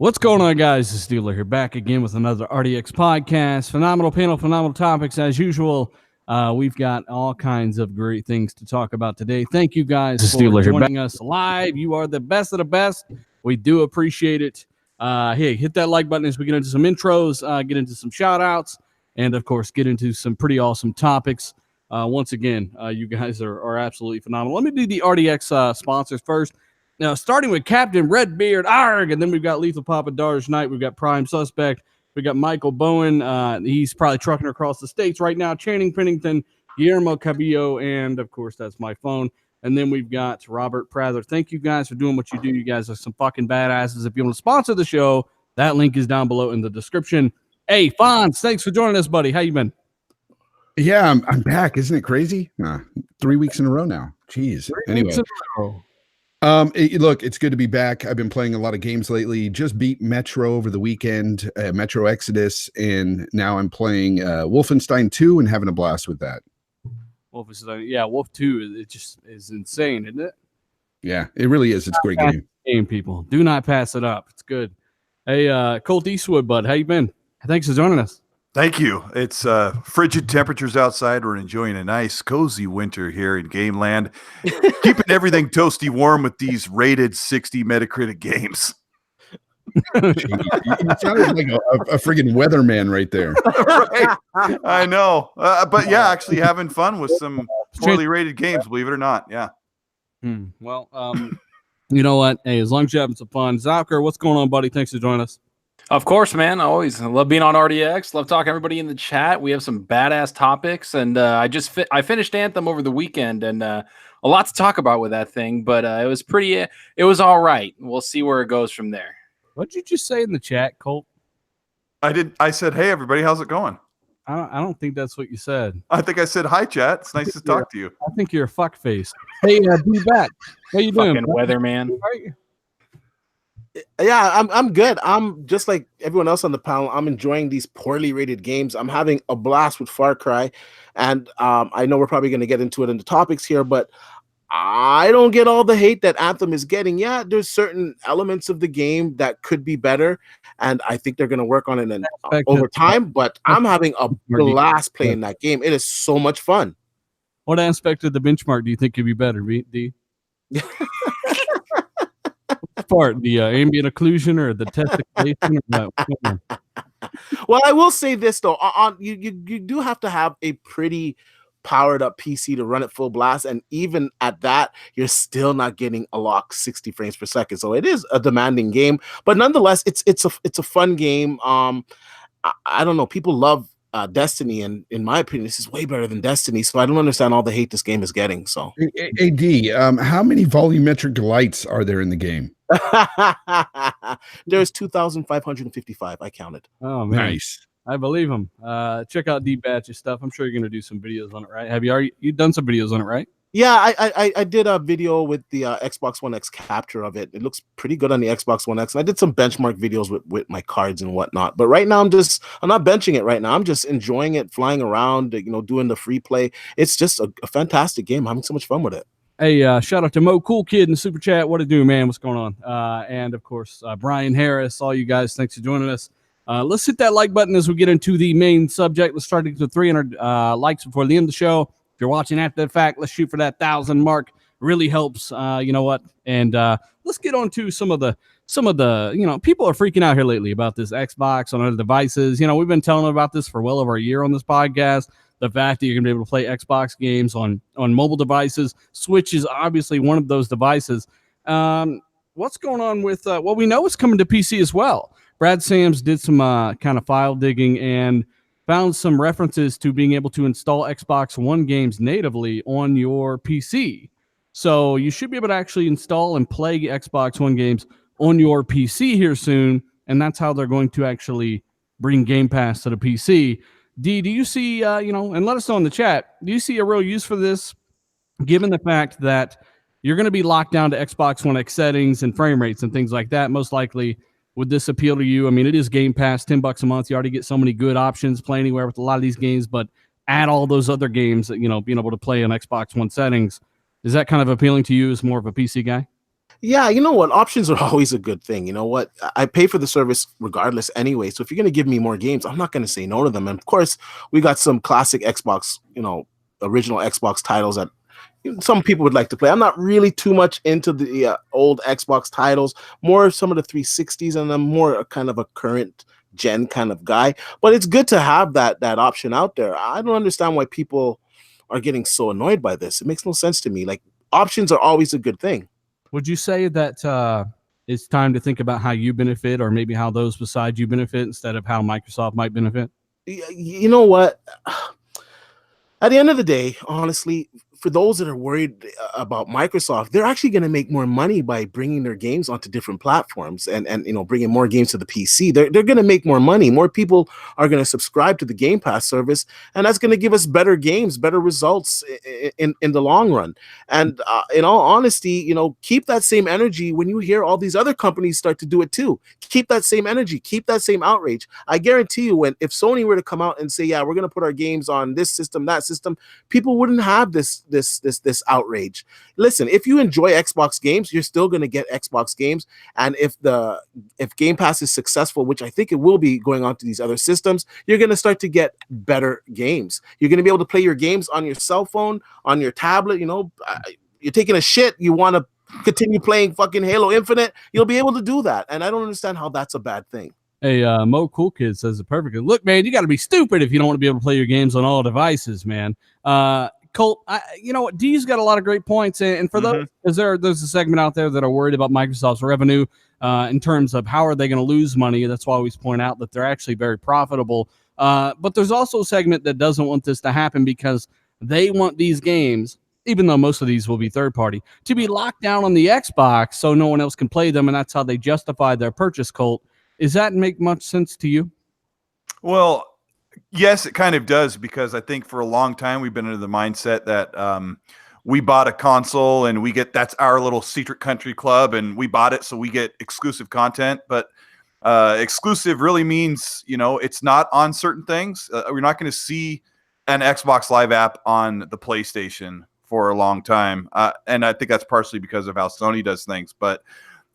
What's going on, guys? This is Steeler here, back again with another RDX podcast. Phenomenal panel, phenomenal topics as usual. We've got all kinds of great things to talk about today. Thank you guys for joining us live. You are the best of the best. We do appreciate it. Hey, hit that like button as we get into some intros, get into some shout outs, and of course, get into some pretty awesome topics. Once again, you guys are absolutely phenomenal. Let me do the RDX sponsors first. Now, starting with Captain Redbeard, ARG, and then we've got Lethal Papa Darge Knight. We've got Prime Suspect. We've got Michael Bowen. He's probably trucking across the states right now. Channing Pennington, Guillermo Cabillo, and, of course, that's my phone. And then we've got Robert Prather. Thank you guys for doing what you do. You guys are some fucking badasses. If you want to sponsor the show, that link is down below in the description. Hey, Fonz, thanks for joining us, buddy. How you been? Yeah, I'm back. Isn't it crazy? 3 weeks in a row now. Jeez. Anyway. Look, it's good to be back. I've been playing a lot of games lately. Just beat Metro over the weekend, Metro Exodus, and now I'm playing Wolfenstein 2 and having a blast with that. Wolfenstein, yeah, Wolf 2, it just is insane, isn't it? Yeah, it really is. It's a great game, people. Do not pass it up. It's good. Hey, Colt Eastwood, bud, how you been? Thanks for joining us. Thank you. It's frigid temperatures outside. We're enjoying a nice, cozy winter here in Game Land. Keeping everything toasty warm with these rated 60 Metacritic games. You sounded like a friggin' weatherman right there. Right. I know. But yeah, actually having fun with some poorly rated games, believe it or not. Yeah. Well, you know what? Hey, as long as you're having some fun. Zalker, what's going on, buddy? Thanks for joining us. Of course, man. Always love being on RDX. Love talking to everybody in the chat. We have some badass topics, and I finished Anthem over the weekend, and a lot to talk about with that thing. But it was all right. We'll see where it goes from there. What did you just say in the chat, Colt? I said, hey everybody, how's it going? I don't think that's what you said. I think I said hi, chat. It's nice to talk to you. I think you're a fuckface. Hey, be back. How you doing, weatherman? Right? Yeah, I'm good. I'm just like everyone else on the panel. I'm enjoying these poorly rated games. I'm having a blast with Far Cry, and I know we're probably going to get into it in the topics here, but I don't get all the hate that Anthem is getting. Yeah, there's certain elements of the game that could be better, and I think they're going to work on it over time, but I'm having a blast playing that game. It is so much fun. What aspect of the benchmark do you think could be better, D? Part the ambient occlusion or the testiculation? Well, I will say this though: you do have to have a pretty powered up PC to run it full blast, and even at that, you're still not getting a lock 60 frames per second. So it is a demanding game, but nonetheless, it's a fun game. I don't know, people love Destiny, and in my opinion, this is way better than Destiny. So I don't understand all the hate this game is getting. So, AD, how many volumetric lights are there in the game? There's 2,555. I counted. Oh man, nice. I believe him. Check out D-Batch's stuff. I'm sure you're gonna do some videos on it, right? Have you done some videos on it, right? Yeah, I did a video with the Xbox One X capture of it. It looks pretty good on the Xbox One X. And I did some benchmark videos with my cards and whatnot. But right now, I'm not benching it right now. I'm just enjoying it, flying around, doing the free play. It's just a fantastic game. I'm having so much fun with it. Hey, shout out to Mo Cool Kid in the super chat. What it do, man? What's going on? And of course, Brian Harris, all you guys, thanks for joining us. Let's hit that like button as we get into the main subject. Let's try to get to 300 likes before the end of the show. If you're watching after the fact, let's shoot for that 1,000 mark. Really helps, you know what? And let's get on to some of the, people are freaking out here lately about this Xbox on other devices. We've been telling them about this for well over a year on this podcast. The fact that you're going to be able to play Xbox games on mobile devices. Switch is obviously one of those devices. What's going on with, we know it's coming to PC as well. Brad Sams did some kind of file digging and found some references to being able to install Xbox One games natively on your PC. So you should be able to actually install and play Xbox One games on your PC here soon, and that's how they're going to actually bring Game Pass to the PC. D, do you see, and let us know in the chat, do you see a real use for this, given the fact that you're going to be locked down to Xbox One X settings and frame rates and things like that? Most likely, would this appeal to you? I mean, it is Game Pass, $10 a month. You already get so many good options, play anywhere with a lot of these games, but add all those other games that, being able to play on Xbox One settings. Is that kind of appealing to you as more of a PC guy? Yeah, you know what? Options are always a good thing. You know what? I pay for the service regardless anyway. So if you're going to give me more games, I'm not going to say no to them. And of course, we got some classic Xbox, original Xbox titles that some people would like to play. I'm not really too much into the old Xbox titles, more some of the 360s, and I'm more a kind of a current gen kind of guy. But it's good to have that option out there. I don't understand why people are getting so annoyed by this. It makes no sense to me. Like, options are always a good thing. Would you say that it's time to think about how you benefit, or maybe how those beside you benefit, instead of how Microsoft might benefit? You know what? At the end of the day, honestly, for those that are worried about Microsoft, they're actually going to make more money by bringing their games onto different platforms and bringing more games to the PC. They're going to make more money. More people are going to subscribe to the Game Pass service, and that's going to give us better games, better results in the long run. And in all honesty, keep that same energy when you hear all these other companies start to do it too. Keep that same energy, keep that same outrage. I guarantee you, if Sony were to come out and say, yeah, we're going to put our games on this system, that system, people wouldn't have this outrage. Listen, if you enjoy Xbox games, you're still going to get Xbox games. And if Game Pass is successful, which I think it will be going on to these other systems, you're going to start to get better games. You're going to be able to play your games on your cell phone, on your tablet. You're taking a shit, you want to continue playing fucking Halo Infinite, you'll be able to do that. And I don't understand how that's a bad thing. Hey, Mo Cool Kid says it perfectly. Look, man, you got to be stupid if you don't want to be able to play your games on all devices, man. Colt, you know what? D's got a lot of great points, and for those, because there's a segment out there that are worried about Microsoft's revenue in terms of how are they going to lose money. That's why I always point out that they're actually very profitable. But there's also a segment that doesn't want this to happen because they want these games, even though most of these will be third party, to be locked down on the Xbox so no one else can play them, and that's how they justify their purchase. Colt, does that make much sense to you? Well, yes, it kind of does, because I think for a long time we've been into the mindset that we bought a console and that's our little secret country club, and we bought it so we get exclusive content. But exclusive really means, it's not on certain things. We're not going to see an Xbox Live app on the PlayStation for a long time. And I think that's partially because of how Sony does things. But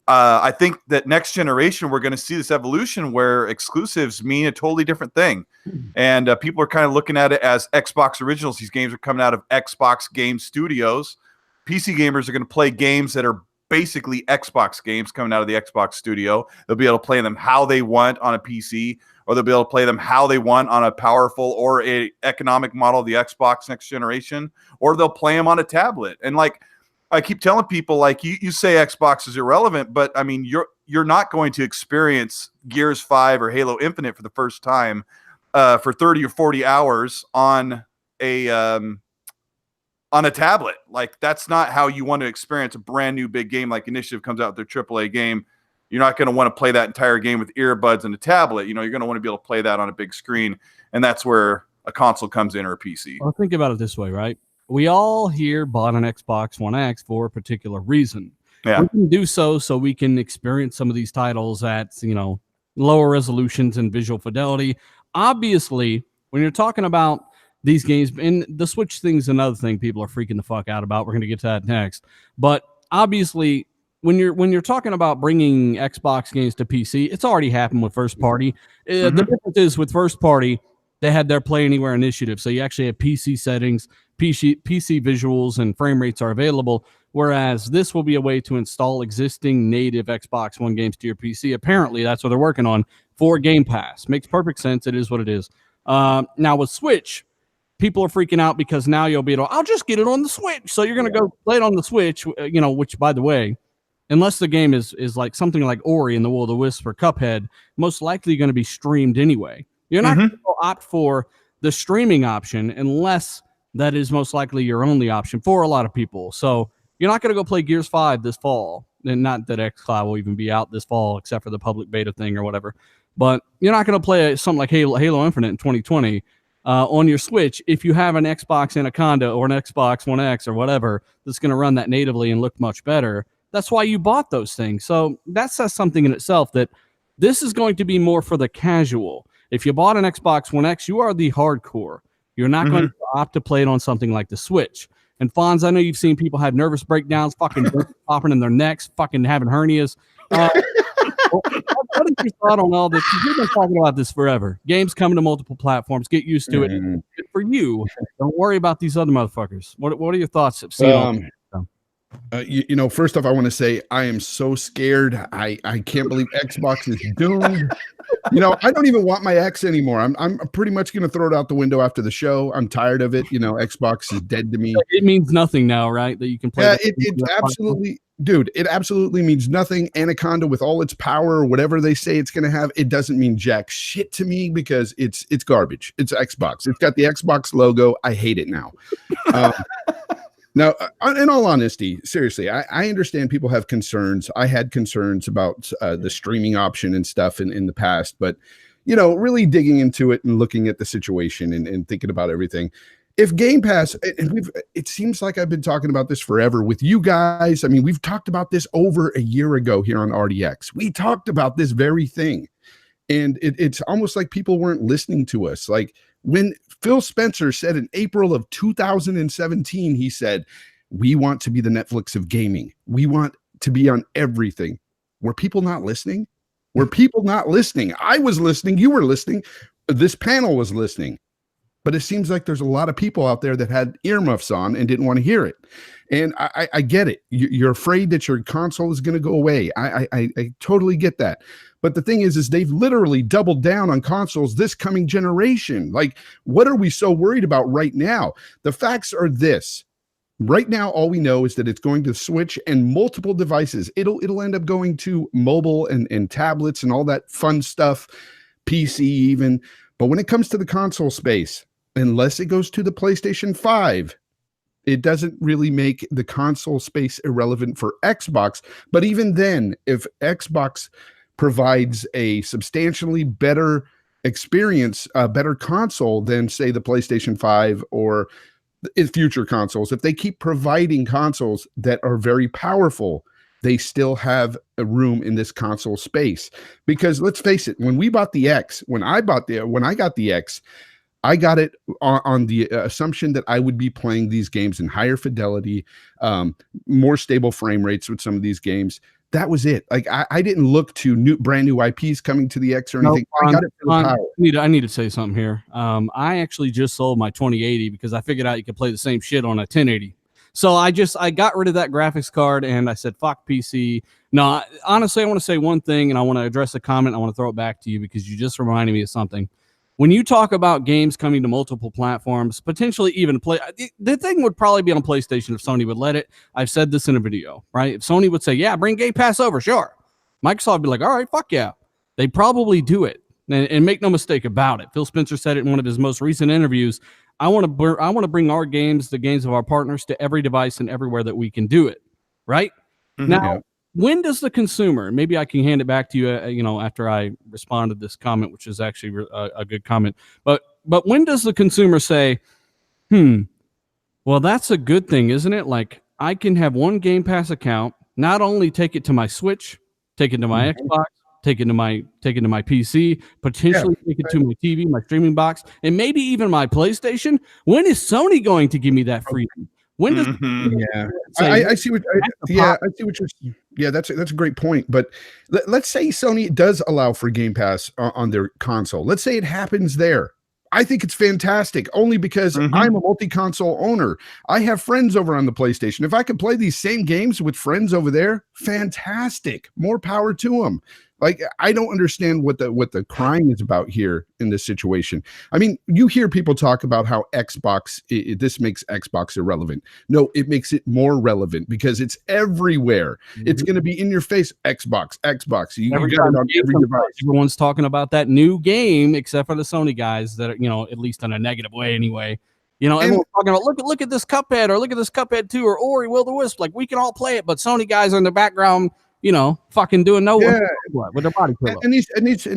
I think that next generation, we're going to see this evolution where exclusives mean a totally different thing. And people are kind of looking at it as Xbox originals. These games are coming out of Xbox Game Studios. PC gamers are going to play games that are basically Xbox games coming out of the Xbox studio. They'll be able to play them how they want on a PC, or they'll be able to play them how they want on a powerful or a economic model of the Xbox next generation, or they'll play them on a tablet. And I keep telling people, you say Xbox is irrelevant, but I mean, you're not going to experience Gears 5 or Halo Infinite for the first time for 30 or 40 hours on a tablet. That's not how you want to experience a brand new big game. Like Initiative comes out with their AAA game. You're not going to want to play that entire game with earbuds and a tablet. You're going to want to be able to play that on a big screen. And that's where a console comes in, or a PC. Well, think about it this way, right? We all here bought an Xbox One X for a particular reason. Yeah. We can do so we can experience some of these titles at, lower resolutions and visual fidelity. Obviously, when you're talking about these games, and the Switch thing's another thing people are freaking the fuck out about. We're going to get to that next. But obviously, when you're talking about bringing Xbox games to PC, it's already happened with first party. The difference is with first party, they had their Play Anywhere initiative. So you actually have PC settings, PC visuals, and frame rates are available, whereas this will be a way to install existing native Xbox One games to your PC. Apparently, that's what they're working on for Game Pass. Makes perfect sense. It is what it is. Now, with Switch, people are freaking out because now you'll be able to, I'll just get it on the Switch. So you're going to go play it on the Switch, which, by the way, unless the game is like something like Ori and the Will of the Wisp or Cuphead, most likely going to be streamed anyway. You're not going to opt for the streaming option unless that is most likely your only option for a lot of people. So you're not going to go play Gears 5 this fall. And not that xCloud will even be out this fall, except for the public beta thing or whatever. But you're not going to play something like Halo Infinite in 2020 on your Switch if you have an Xbox Anaconda or an Xbox One X or whatever that's going to run that natively and look much better. That's why you bought those things. So that says something in itself that this is going to be more for the casual. If you bought an Xbox One X, you are the hardcore. You're not going to opt to play it on something like the Switch. And Fonz, I know you've seen people have nervous breakdowns, fucking popping in their necks, fucking having hernias. What is your thought on all this? We've been talking about this forever. Games coming to multiple platforms. Get used to it. Good for you. Don't worry about these other motherfuckers. What are your thoughts? First off, I want to say I am so scared. I can't believe Xbox is doomed. I don't even want my X anymore. I'm pretty much going to throw it out the window after the show. I'm tired of it. Xbox is dead to me. It means nothing now, right? That you can play. Yeah, it absolutely, dude. It absolutely means nothing. Anaconda, with all its power, or whatever they say it's going to have, it doesn't mean jack shit to me because it's garbage. It's Xbox. It's got the Xbox logo. I hate it now. Now, in all honesty, seriously, I understand people have concerns. I had concerns about the streaming option and stuff in the past, but, really digging into it and looking at the situation and thinking about everything. If Game Pass, and it seems like I've been talking about this forever with you guys. I mean, we've talked about this over a year ago here on RDX. We talked about this very thing. And it's almost like people weren't listening to us. Like when Phil Spencer said in April of 2017, he said, we want to be the Netflix of gaming. We want to be on everything. Were people not listening? Were people not listening? I was listening. You were listening. This panel was listening. But it seems like there's a lot of people out there that had earmuffs on and didn't want to hear it. And I get it. You're afraid that your console is going to go away. I totally get that. But the thing is they've literally doubled down on consoles this coming generation. Like, what are we so worried about right now? The facts are this. Right now, all we know is that it's going to Switch and multiple devices. It'll end up going to mobile and tablets and all that fun stuff, PC even. But when it comes to the console space, unless it goes to the PlayStation 5, it doesn't really make the console space irrelevant for Xbox. But even then, if Xbox provides a substantially better experience, a better console than, say, the PlayStation 5 or in future consoles, if they keep providing consoles that are very powerful, they still have a room in this console space. Because let's face it, when we bought the X, when I got the X, I got it on the assumption that I would be playing these games in higher fidelity, more stable frame rates with some of these games. That was it. Like I didn't look to brand new IPs coming to the X or anything. I got it for the power. I need to say something here. I actually just sold my 2080 because I figured out you could play the same shit on a 1080. So I got rid of that graphics card and I said, fuck PC. No, honestly, I want to say one thing and I want to address a comment. I want to throw it back to you because you just reminded me of something. When you talk about games coming to multiple platforms, potentially even the thing would probably be on PlayStation if Sony would let it. I've said this in a video, right? If Sony would say, yeah, bring Game Pass over, sure. Microsoft would be like, all right, fuck yeah. They probably do it. And make no mistake about it. Phil Spencer said it in one of his most recent interviews. I want to bring our games, the games of our partners, to every device and everywhere that we can do it, right? Mm-hmm. Now, when does the consumer, maybe I can hand it back to you, after I respond to this comment, which is actually a good comment, but when does the consumer say, well, that's a good thing, isn't it? Like I can have one Game Pass account, not only take it to my Switch, take it to my Xbox, take it to my PC, potentially take it to my TV, my streaming box, and maybe even my PlayStation. When is Sony going to give me that freedom? When does I see what you're that's a great point. But let's say Sony does allow for Game Pass on their console. Let's say it happens there. I think it's fantastic only because I'm a multi-console owner. I have friends over on the PlayStation. If I could play these same games with friends over there, fantastic. More power to them. Like, I don't understand what the crying is about here in this situation. I mean, you hear people talk about how Xbox, this makes Xbox irrelevant. No, it makes it more relevant because it's everywhere. It's going to be in your face. Xbox. You got it on every device. Everyone's talking about that new game, except for the Sony guys that are, at least in a negative way anyway. Everyone's talking about, look at this Cuphead, or look at this Cuphead 2, or Ori Will the Wisp. Like, we can all play it, but Sony guys are in the background, fucking doing with their body pillow. And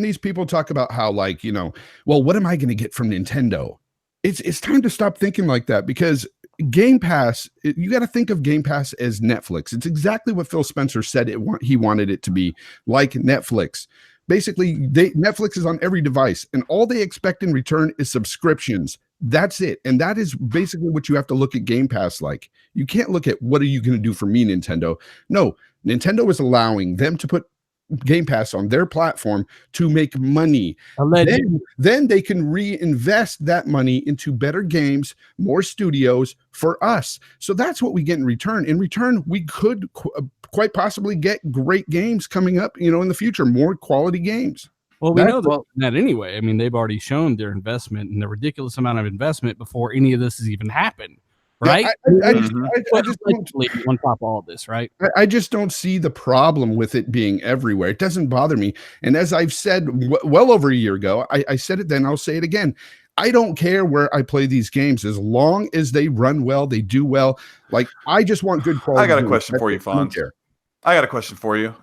these people talk about how, like, well, what am I going to get from Nintendo? It's time to stop thinking like that, because Game Pass, you got to think of Game Pass as Netflix. It's exactly what Phil Spencer said he wanted it to be, like Netflix. Basically, Netflix is on every device, and all they expect in return is subscriptions. That's it. And that is basically what you have to look at Game Pass like. You can't look at what are you going to do for me, Nintendo. No, Nintendo is allowing them to put Game Pass on their platform to make money. Then they can reinvest that money into better games, more studios for us. So that's what we get in return. In return, we could quite possibly get great games coming up, in the future, more quality games. Well, we know that anyway. I mean, they've already shown their investment and the ridiculous amount of investment before any of this has even happened. Right? I just don't on top of all of this, right? I just don't see the problem with it being everywhere. It doesn't bother me. And as I've said well over a year ago, I said it then, I'll say it again. I don't care where I play these games as long as they run well, they do well. Like, I just want good quality. I got a question for you, Fonz. I got a question for you.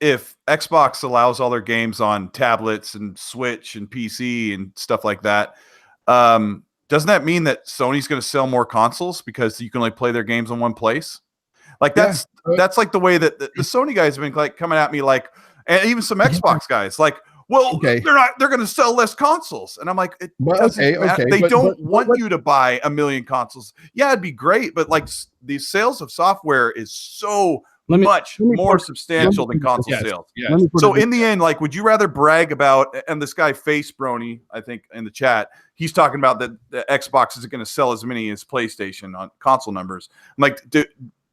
If Xbox allows all their games on tablets and Switch and PC and stuff like that, doesn't that mean that Sony's going to sell more consoles because you can only play their games in one place? Like that's like the way that the Sony guys have been like coming at me, like, and even some Xbox guys, like, well, they're going to sell less consoles, and I'm like, they don't want you to buy 1 million consoles. Yeah, it'd be great, but like the sales of software is so much more substantial than console sales. Yes. So in the end, like, would you rather brag about, and this guy Face Brony, I think in the chat, he's talking about that the Xbox isn't going to sell as many as PlayStation on console numbers. I'm like,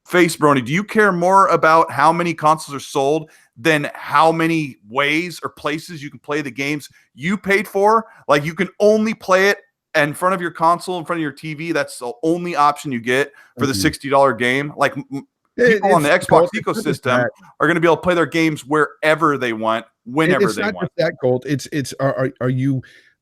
Face Brony, do you care more about how many consoles are sold than how many ways or places you can play the games you paid for? Like, you can only play it in front of your console, in front of your TV. That's the only option you get for the $60 game. Like, people on the Xbox ecosystem are going to be able to play their games wherever they want, whenever they want. It's not just that, Colt. It's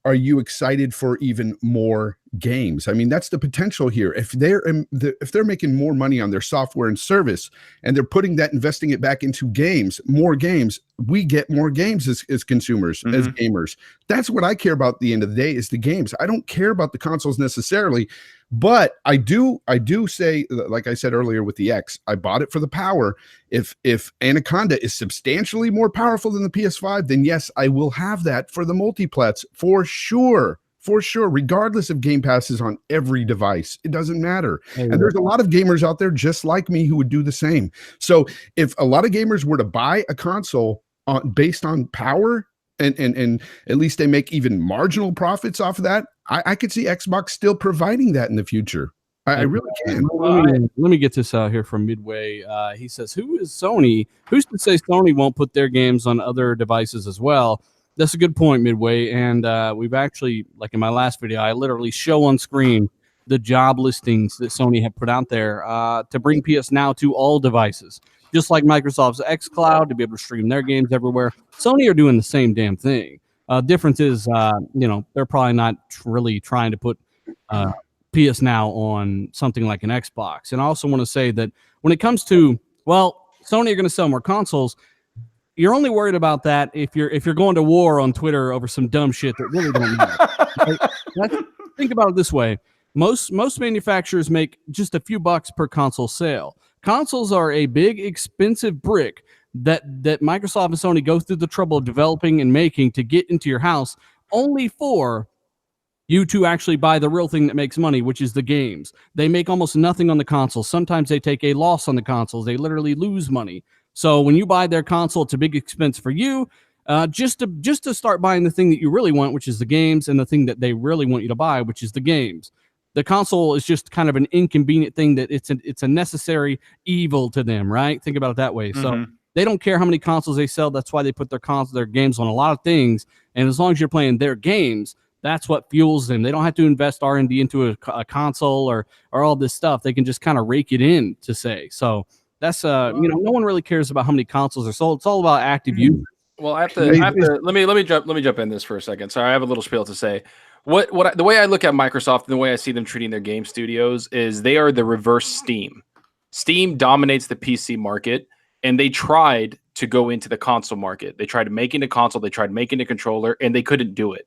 are you excited for even more games? I mean, that's the potential here. If they're making more money on their software and service, and they're investing it back into games, more games, we get more games as consumers, as gamers. That's what I care about at the end of the day, is the games. I don't care about the consoles necessarily, but I do say, like I said earlier with the X, I bought it for the power. If Anaconda is substantially more powerful than the PS5, then yes, I will have that for the multiplats for sure. For sure, regardless of Game Pass is on every device. It doesn't matter. And there's a lot of gamers out there just like me who would do the same. So if a lot of gamers were to buy a console based on power, and at least they make even marginal profits off of that, I could see Xbox still providing that in the future. I really can. Let me get this out here from Midway. He says, who is Sony? Who's to say Sony won't put their games on other devices as well? That's a good point, Midway. And we've actually, like in my last video, I literally show on screen the job listings that Sony have put out there to bring PS Now to all devices. Just like Microsoft's xCloud to be able to stream their games everywhere. Sony are doing the same damn thing. Difference is, they're probably not really trying to put PS Now on something like an Xbox. And I also want to say that when it comes to, Sony are going to sell more consoles, you're only worried about that if you're going to war on Twitter over some dumb shit that really don't matter. Think about it this way. Most manufacturers make just a few bucks per console sale. Consoles are a big, expensive brick that Microsoft and Sony go through the trouble of developing and making to get into your house, only for you to actually buy the real thing that makes money, which is the games. They make almost nothing on the consoles. Sometimes they take a loss on the consoles. They literally lose money. So when you buy their console, it's a big expense for you, just to start buying the thing that you really want, which is the games, and the thing that they really want you to buy, which is the games. The console is just kind of an inconvenient thing that it's a necessary evil to them, right? Think about it that way. So they don't care how many consoles they sell. That's why they put their games on a lot of things. And as long as you're playing their games, that's what fuels them. They don't have to invest R&D into a console or all this stuff. They can just kind of rake it in, to say. So that's no one really cares about how many consoles are sold. It's all about active users. Well, let me jump in this for a second. Sorry, I have a little spiel to say. The way I look at Microsoft and the way I see them treating their game studios is they are the reverse Steam. Steam dominates the PC market, and they tried to go into the console market. They tried making a console, they tried making a controller, and they couldn't do it.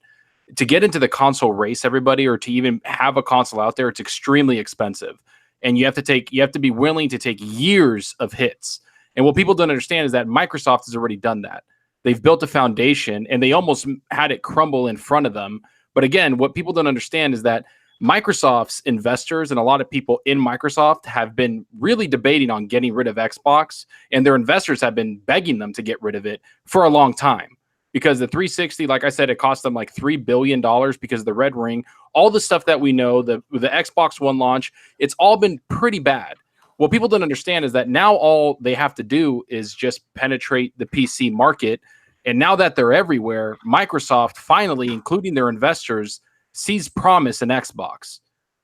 To get into the console race, everybody, or to even have a console out there, it's extremely expensive. And you have to be willing to take years of hits. And what people don't understand is that Microsoft has already done that. They've built a foundation, and they almost had it crumble in front of them, But again, what people don't understand is that Microsoft's investors and a lot of people in Microsoft have been really debating on getting rid of Xbox, and their investors have been begging them to get rid of it for a long time. Because the 360, like I said, it cost them like $3 billion because of the red ring. All the stuff that we know, the Xbox One launch, it's all been pretty bad. What people don't understand is that now all they have to do is just penetrate the PC market. And now that they're everywhere, Microsoft finally, including their investors, sees promise in Xbox.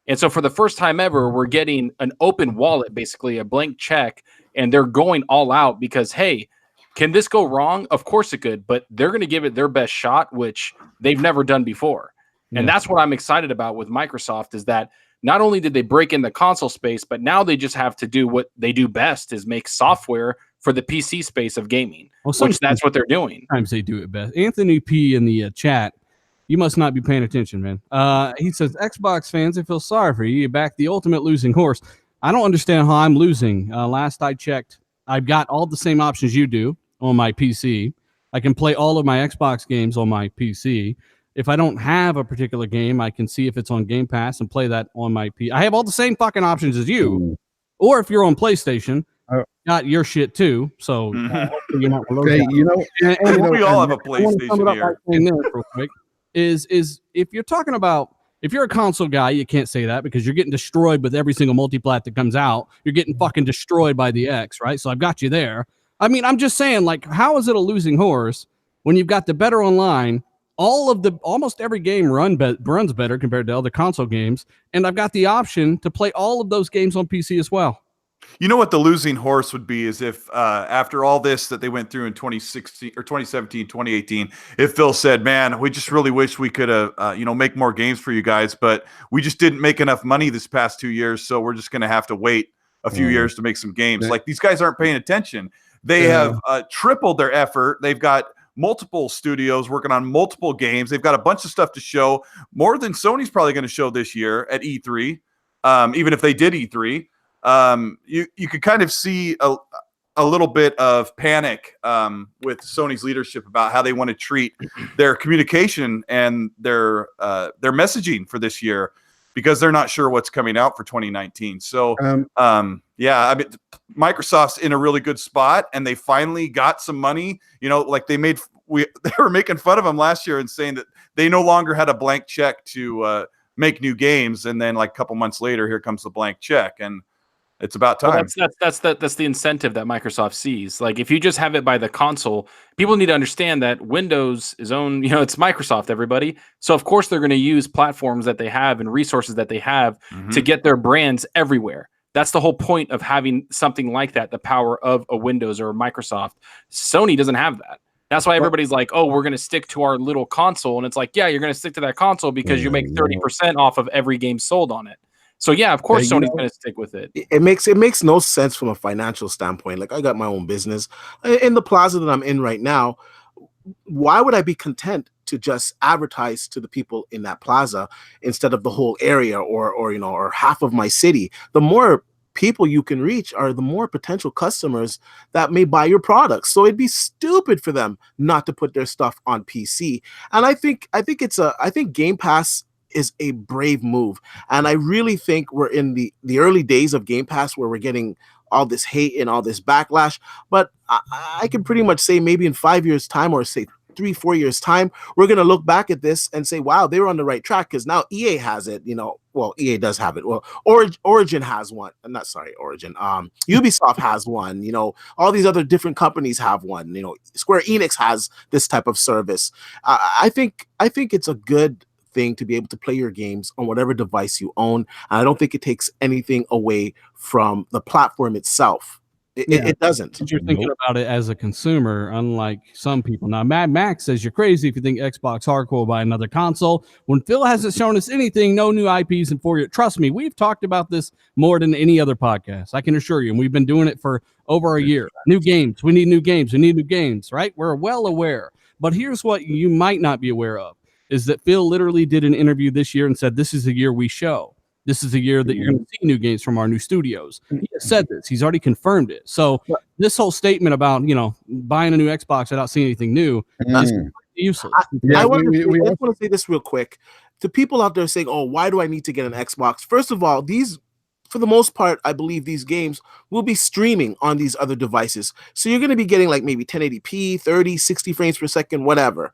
And so for the first time ever, we're getting an open wallet, basically a blank check, and they're going all out because, hey, can this go wrong? Of course it could, but they're going to give it their best shot, which they've never done before. And that's what I'm excited about with Microsoft is that not only did they break in the console space, but now they just have to do what they do best is make software for the PC space of gaming, which that's what they're doing. Sometimes they do it best. Anthony P in the chat, you must not be paying attention, man. He says, Xbox fans, I feel sorry for you. You back the ultimate losing horse. I don't understand how I'm losing. Last I checked, I've got all the same options you do on my PC. I can play all of my Xbox games on my PC. If I don't have a particular game, I can see if it's on Game Pass and play that on my PC. I have all the same fucking options as you. Ooh. Or if you're on PlayStation, got your shit too. So you're not Okay, you know, we all have a PlayStation here. Real quick, is if you're talking about, if you're a console guy, you can't say that because you're getting destroyed with every single multiplat that comes out. You're getting fucking destroyed by the X, right? So I've got you there. I mean, I'm just saying, like, how is it a losing horse when you've got the better online? Almost every game runs better compared to other console games, and I've got the option to play all of those games on PC as well. You know what the losing horse would be is if after all this that they went through in 2016 or 2017, 2018, if Phil said, man, we just really wish we could have, make more games for you guys, but we just didn't make enough money this past 2 years. So we're just going to have to wait a few years to make some games. Like, these guys aren't paying attention. They have tripled their effort. They've got multiple studios working on multiple games. They've got a bunch of stuff to show, more than Sony's probably going to show this year at E3. Even if they did E3, you could kind of see a little bit of panic with Sony's leadership about how they want to treat their communication and their messaging for this year, because they're not sure what's coming out for 2019. So, yeah, I mean, Microsoft's in a really good spot, and they finally got some money. You know, like they were making fun of them last year and saying that they no longer had a blank check to make new games, and then like a couple months later, here comes the blank check, and it's about time. Well, that's the incentive that Microsoft sees. Like, if you just have it by the console, people need to understand that Windows is owned, it's Microsoft, everybody. So of course they're going to use platforms that they have and resources that they have to get their brands everywhere. That's the whole point of having something like that, the power of a Windows or a Microsoft. Sony doesn't have that. That's why everybody's like, oh, we're going to stick to our little console. And it's like, yeah, you're going to stick to that console because you make 30% off of every game sold on it. So yeah, of course, Sony's going to stick with it. It makes no sense from a financial standpoint. Like, I got my own business in the plaza that I'm in right now. Why would I be content to just advertise to the people in that plaza instead of the whole area or half of my city? The more people you can reach are the more potential customers that may buy your products. So it'd be stupid for them not to put their stuff on PC. And I think Game Pass is a brave move. And I really think we're in the early days of Game Pass where we're getting all this hate and all this backlash. But I can pretty much say maybe in 5 years' time, or say 3-4 years' time, we're going to look back at this and say, wow, they were on the right track, because now EA has it. Well, EA does have it. Well, Origin has one. Origin. Ubisoft has one. All these other different companies have one. Square Enix has this type of service. I think it's a good thing to be able to play your games on whatever device you own. And I don't think it takes anything away from the platform itself. It doesn't. You're thinking about it as a consumer, unlike some people. Now, Mad Max says you're crazy if you think Xbox hardcore will buy another console. When Phil hasn't shown us anything, no new IPs in 4 years. Trust me, we've talked about this more than any other podcast. I can assure you. And we've been doing it for over a year. New games. We need new games. We need new games, right? We're well aware. But here's what you might not be aware of, is that Phil literally did an interview this year and said, this is the year we show. This is the year that you're going to see new games from our new studios. He has said this. He's already confirmed it. So this whole statement about, buying a new Xbox without seeing anything new is useless. I want to say this real quick. To people out there saying, "Oh, why do I need to get an Xbox?" First of all, for the most part, I believe these games will be streaming on these other devices. So you're going to be getting like maybe 1080p, 30, 60 frames per second, whatever.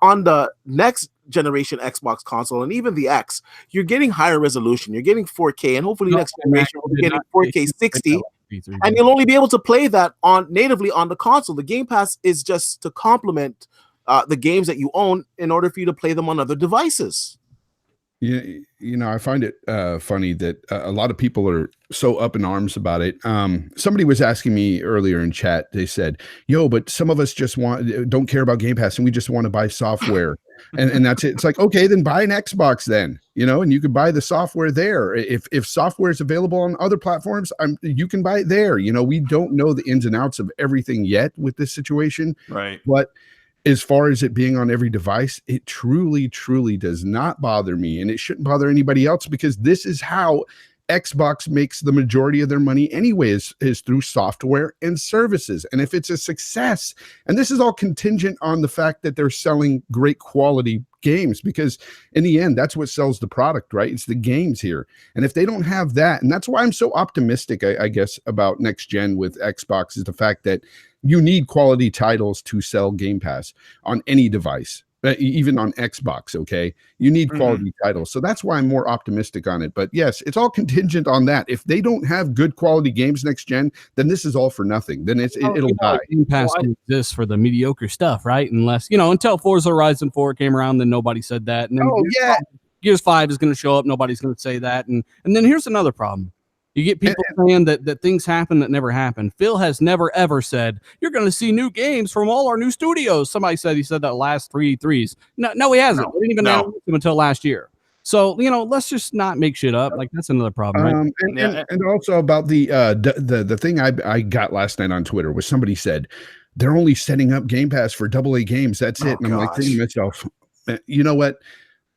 On the next generation Xbox console and even the X, you're getting higher resolution. You're getting 4K, and hopefully next generation we'll be getting 4K 60. And you'll only be able to play that natively on the console. The Game Pass is just to complement the games that you own in order for you to play them on other devices. Yeah, I find it funny that a lot of people are so up in arms about it. Somebody was asking me earlier in chat. They said, "Yo, but some of us just don't care about Game Pass, and we just want to buy software, and that's it." It's like, okay, then buy an Xbox, then and you can buy the software there. If software is available on other platforms, you can buy it there. We don't know the ins and outs of everything yet with this situation, right? But as far as it being on every device, it truly, truly does not bother me, and it shouldn't bother anybody else, because this is how Xbox makes the majority of their money anyways, is through software and services. And if it's a success, and this is all contingent on the fact that they're selling great quality games, because in the end, that's what sells the product, right? It's the games here. And if they don't have that, and that's why I'm so optimistic, I guess, about next gen with Xbox, is the fact that you need quality titles to sell Game Pass on any device, even on Xbox. Okay, you need quality titles, so that's why I'm more optimistic on it. But yes, it's all contingent on that. If they don't have good quality games next gen, then this is all for nothing. Then it'll die. Game Pass exists for the mediocre stuff, right? Unless until Forza Horizon 4 came around, then nobody said that. And then Gears 5 is going to show up. Nobody's going to say that. And then here's another problem. You get people saying that things happen that never happened. Phil has never, ever said, you're going to see new games from all our new studios. Somebody said he said that last 3 E3s. No, he hasn't. We didn't even announce them until last year. So, let's just not make shit up. Like, that's another problem, right? And also about the thing I got last night on Twitter was somebody said, they're only setting up Game Pass for AA games. That's it. And I'm like thinking to myself, you know what?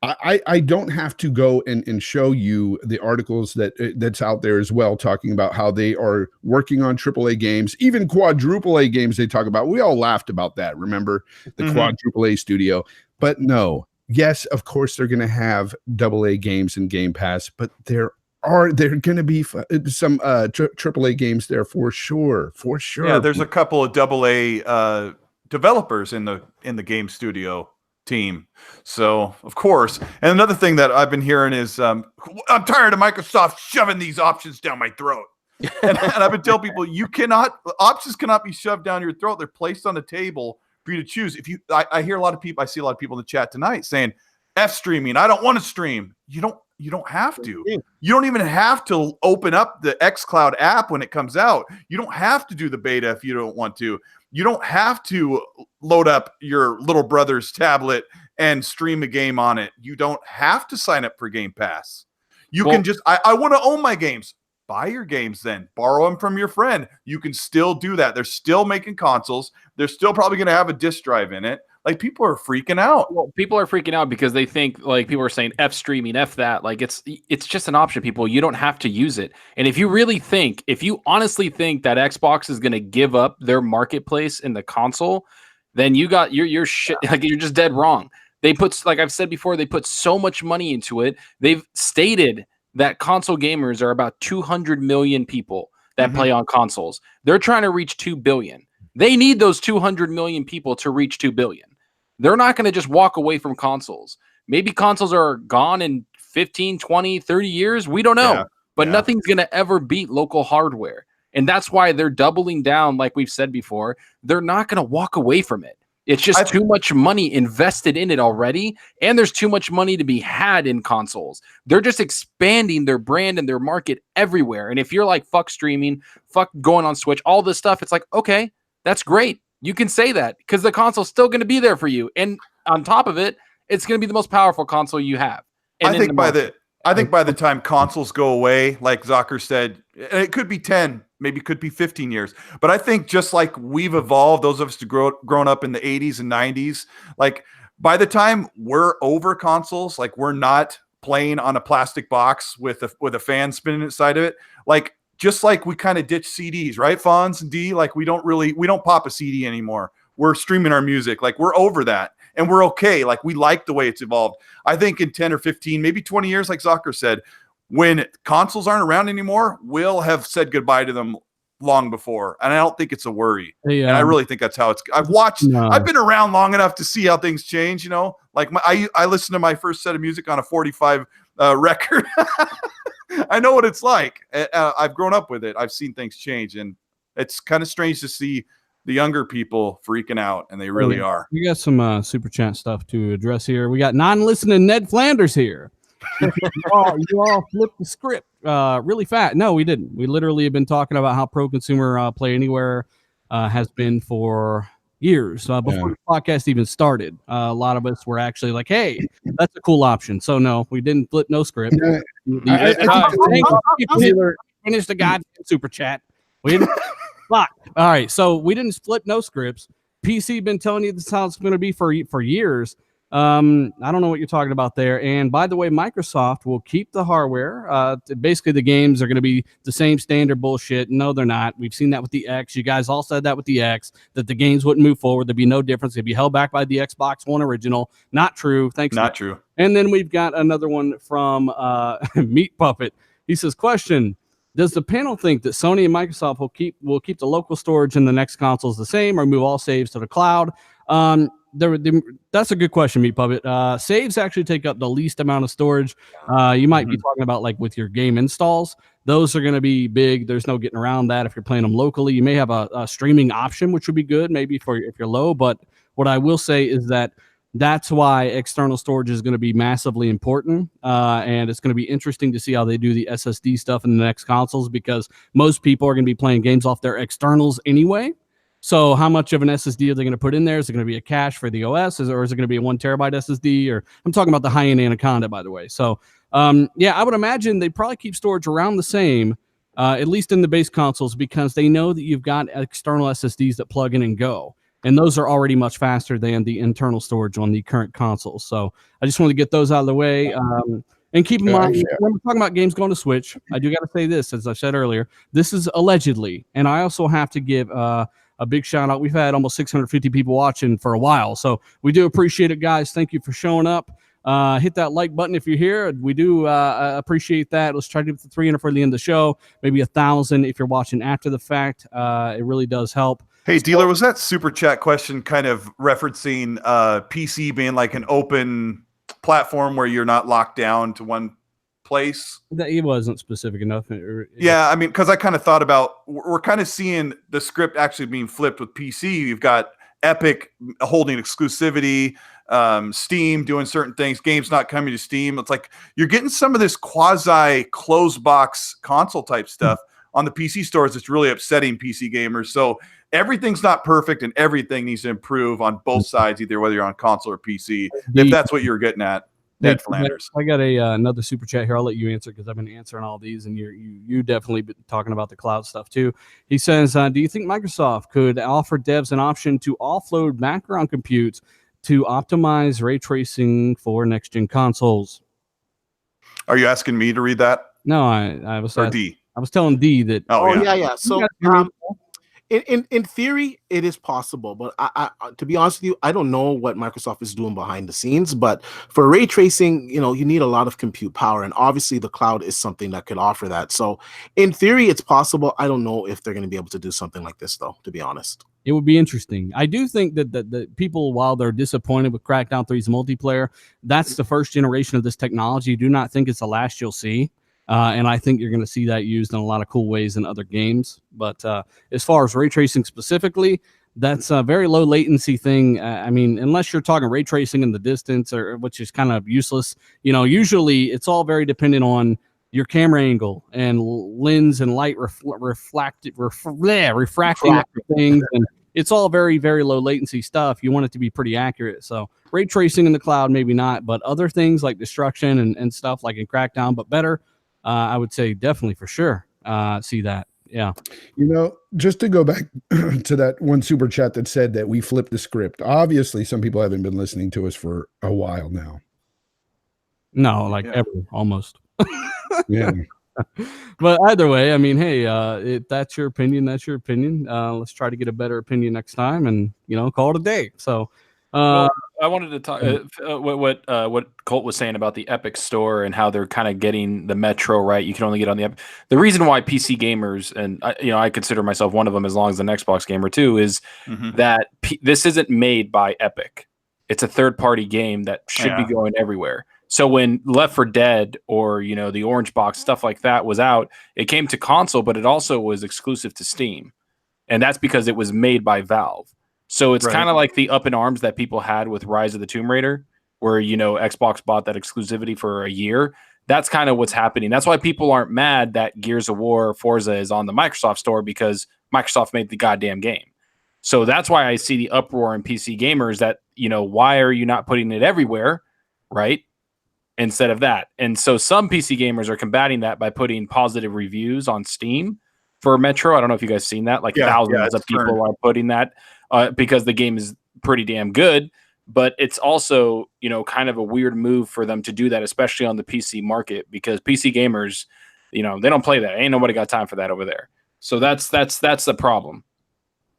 I don't have to go and show you the articles that's out there as well, talking about how they are working on AAA games, even quadruple A games they talk about. We all laughed about that. Remember the quadruple A studio? But no, yes, of course they're going to have AA games in Game Pass, but there going to be some AAA games there for sure. Yeah, there's a couple of AA developers in the game studio team. So of course, and another thing that I've been hearing is I'm tired of Microsoft shoving these options down my throat. and I've been telling people, options cannot be shoved down your throat. They're placed on the table for you to choose. I hear a lot of people, I see a lot of people in the chat tonight saying, F streaming, I don't want to stream. You don't have to. You don't even have to open up the xCloud app when it comes out. You don't have to do the beta if you don't want to. You don't have to load up your little brother's tablet and stream a game on it. You don't have to sign up for Game Pass. You can just, I want to own my games. Buy your games then. Borrow them from your friend. You can still do that. They're still making consoles. They're still probably going to have a disk drive in it. Like, people are freaking out. Well, people are freaking out because they think, like, people are saying F streaming, F that. Like, it's just an option, people. You don't have to use it. And if you honestly think that Xbox is going to give up their marketplace in the console, then you're shit. Like, you're just dead wrong. They put, like I've said before, they put so much money into it. They've stated that console gamers are about 200 million people that play on consoles. They're trying to reach 2 billion. They need those 200 million people to reach 2 billion. They're not going to just walk away from consoles. Maybe consoles are gone in 15, 20, 30 years. We don't know. But nothing's going to ever beat local hardware. And that's why they're doubling down, like we've said before. They're not going to walk away from it. It's just too much money invested in it already, and there's too much money to be had in consoles. They're just expanding their brand and their market everywhere. And if you're like, fuck streaming, fuck going on Switch, all this stuff, it's like, okay, that's great. You can say that because the console's still going to be there for you. And on top of it, it's going to be the most powerful console you have. And I think by the time consoles go away, like Zucker said, it could be 10, maybe it could be 15 years. But I think just like we've evolved, those of us who grown up in the 80s and 90s, like by the time we're over consoles, like we're not playing on a plastic box with a fan spinning inside of it, like just like we kind of ditch CDs, right, Fonz and D? Like we don't pop a CD anymore. We're streaming our music. Like we're over that. and we're okay. Like, we like the way it's evolved. I think in 10 or 15, maybe 20 years, like Zucker said, when consoles aren't around anymore, we'll have said goodbye to them long before. And I don't think it's a worry. Hey, and I really think that's how I've been around long enough to see how things change, you know, like I listened to my first set of music on a 45 record. I know what it's like. I've grown up with it. I've seen things change, and it's kind of strange to see the younger people freaking out, and they really are. We got some super chat stuff to address here. We got non-listening Ned Flanders here. you all flipped the script really fast. No, we didn't. We literally have been talking about how pro-consumer Play Anywhere has been for years. Before the podcast even started, a lot of us were actually like, hey, that's a cool option. So no, we didn't flip no script. Finish the goddamn super chat. We didn't. Fuck. All right, so we didn't flip no scripts. PC been telling you this is how it's going to be for years. I don't know what you're talking about there. And by the way, Microsoft will keep the hardware. Basically, the games are going to be the same standard bullshit. No, they're not. We've seen that with the X. You guys all said that with the X, that the games wouldn't move forward. There'd be no difference. They'd be held back by the Xbox One original. Not true. Thanks. Not true. And then we've got another one from Meat Puppet. He says, question. Does the panel think that Sony and Microsoft will keep the local storage in the next consoles the same, or move all saves to the cloud? That's a good question, Meat Puppet. Saves actually take up the least amount of storage. You might be talking about like with your game installs. Those are going to be big. There's no getting around that. If you're playing them locally, you may have a streaming option, which would be good maybe for if you're low. But what I will say is that's why external storage is going to be massively important, and it's going to be interesting to see how they do the SSD stuff in the next consoles, because most people are going to be playing games off their externals anyway. So how much of an SSD are they going to put in there? Is it going to be a cache for the OS, or is it going to be a 1 terabyte SSD? Or I'm talking about the high-end Anaconda, by the way. So yeah, I would imagine they probably keep storage around the same, at least in the base consoles, because they know that you've got external SSDs that plug in and go. And those are already much faster than the internal storage on the current consoles. So I just want to get those out of the way. And keep in mind, when we're talking about games going to Switch, I do got to say this, as I said earlier, this is allegedly. And I also have to give a big shout out. We've had almost 650 people watching for a while. So we do appreciate it, guys. Thank you for showing up. Hit that like button if you're here. We do appreciate that. Let's try to get to 300 for the end of the show. Maybe 1,000 if you're watching after the fact. It really does help. Hey, Dealer, was that super chat question kind of referencing PC being like an open platform where you're not locked down to one place? That it wasn't specific enough. Yeah, I mean, because I kind of thought about, we're kind of seeing the script actually being flipped with PC. You've got Epic holding exclusivity, Steam doing certain things, games not coming to Steam. It's like you're getting some of this quasi closed box console type stuff on the PC stores. It's really upsetting PC gamers. So everything's not perfect, and everything needs to improve on both sides, either whether you're on console or PC. If that's what you're getting at, Ned Flanders. I got another super chat here. I'll let you answer because I've been answering all these, and you definitely been talking about the cloud stuff too. He says, do you think Microsoft could offer devs an option to offload background compute to optimize ray tracing for next-gen consoles? Are you asking me to read that? No, I was D. I was telling D that. Oh yeah. So in theory, it is possible, but I to be honest with you, I don't know what Microsoft is doing behind the scenes. But for ray tracing, you need a lot of compute power, and obviously the cloud is something that could offer that. So in theory, it's possible. I don't know if they're going to be able to do something like this, though. To be honest, it would be interesting. I do think that the people, while they're disappointed with Crackdown 3's multiplayer, that's the first generation of this technology. Do not think it's the last you'll see. And I think you're going to see that used in a lot of cool ways in other games. But as far as ray tracing specifically, that's a very low latency thing. I mean, unless you're talking ray tracing in the distance, or which is kind of useless. Usually it's all very dependent on your camera angle and lens and light refracting things. And it's all very, very low latency stuff. You want it to be pretty accurate. So ray tracing in the cloud, maybe not, but other things like destruction and stuff like in Crackdown, but better. I would say definitely for sure see that. Yeah. Just to go back to that one super chat that said that we flipped the script. Obviously, some people haven't been listening to us for a while now. No, ever, almost. Yeah. But either way, I mean, hey, if that's your opinion, that's your opinion. Let's try to get a better opinion next time and, call it a day. So, I wanted to talk what Colt was saying about the Epic Store and how they're kind of getting the Metro right. You can only get on the Epic. The reason why PC gamers, and I consider myself one of them as long as an Xbox gamer too, is that this isn't made by Epic. It's a third-party game that should be going everywhere. So when Left 4 Dead or the Orange Box, stuff like that was out, it came to console, but it also was exclusive to Steam, and that's because it was made by Valve. So it's kind of like the up in arms that people had with Rise of the Tomb Raider, where Xbox bought that exclusivity for a year. That's kind of what's happening. That's why people aren't mad that Gears of War, Forza is on the Microsoft Store, because Microsoft made the goddamn game. So that's why I see the uproar in PC gamers that, why are you not putting it everywhere, right? Instead of that. And so some PC gamers are combating that by putting positive reviews on Steam for Metro. I don't know if you guys seen that. Thousands of people are putting that because the game is pretty damn good. But it's also, kind of a weird move for them to do that, especially on the PC market, because PC gamers, they don't play that. Ain't nobody got time for that over there. So that's the problem.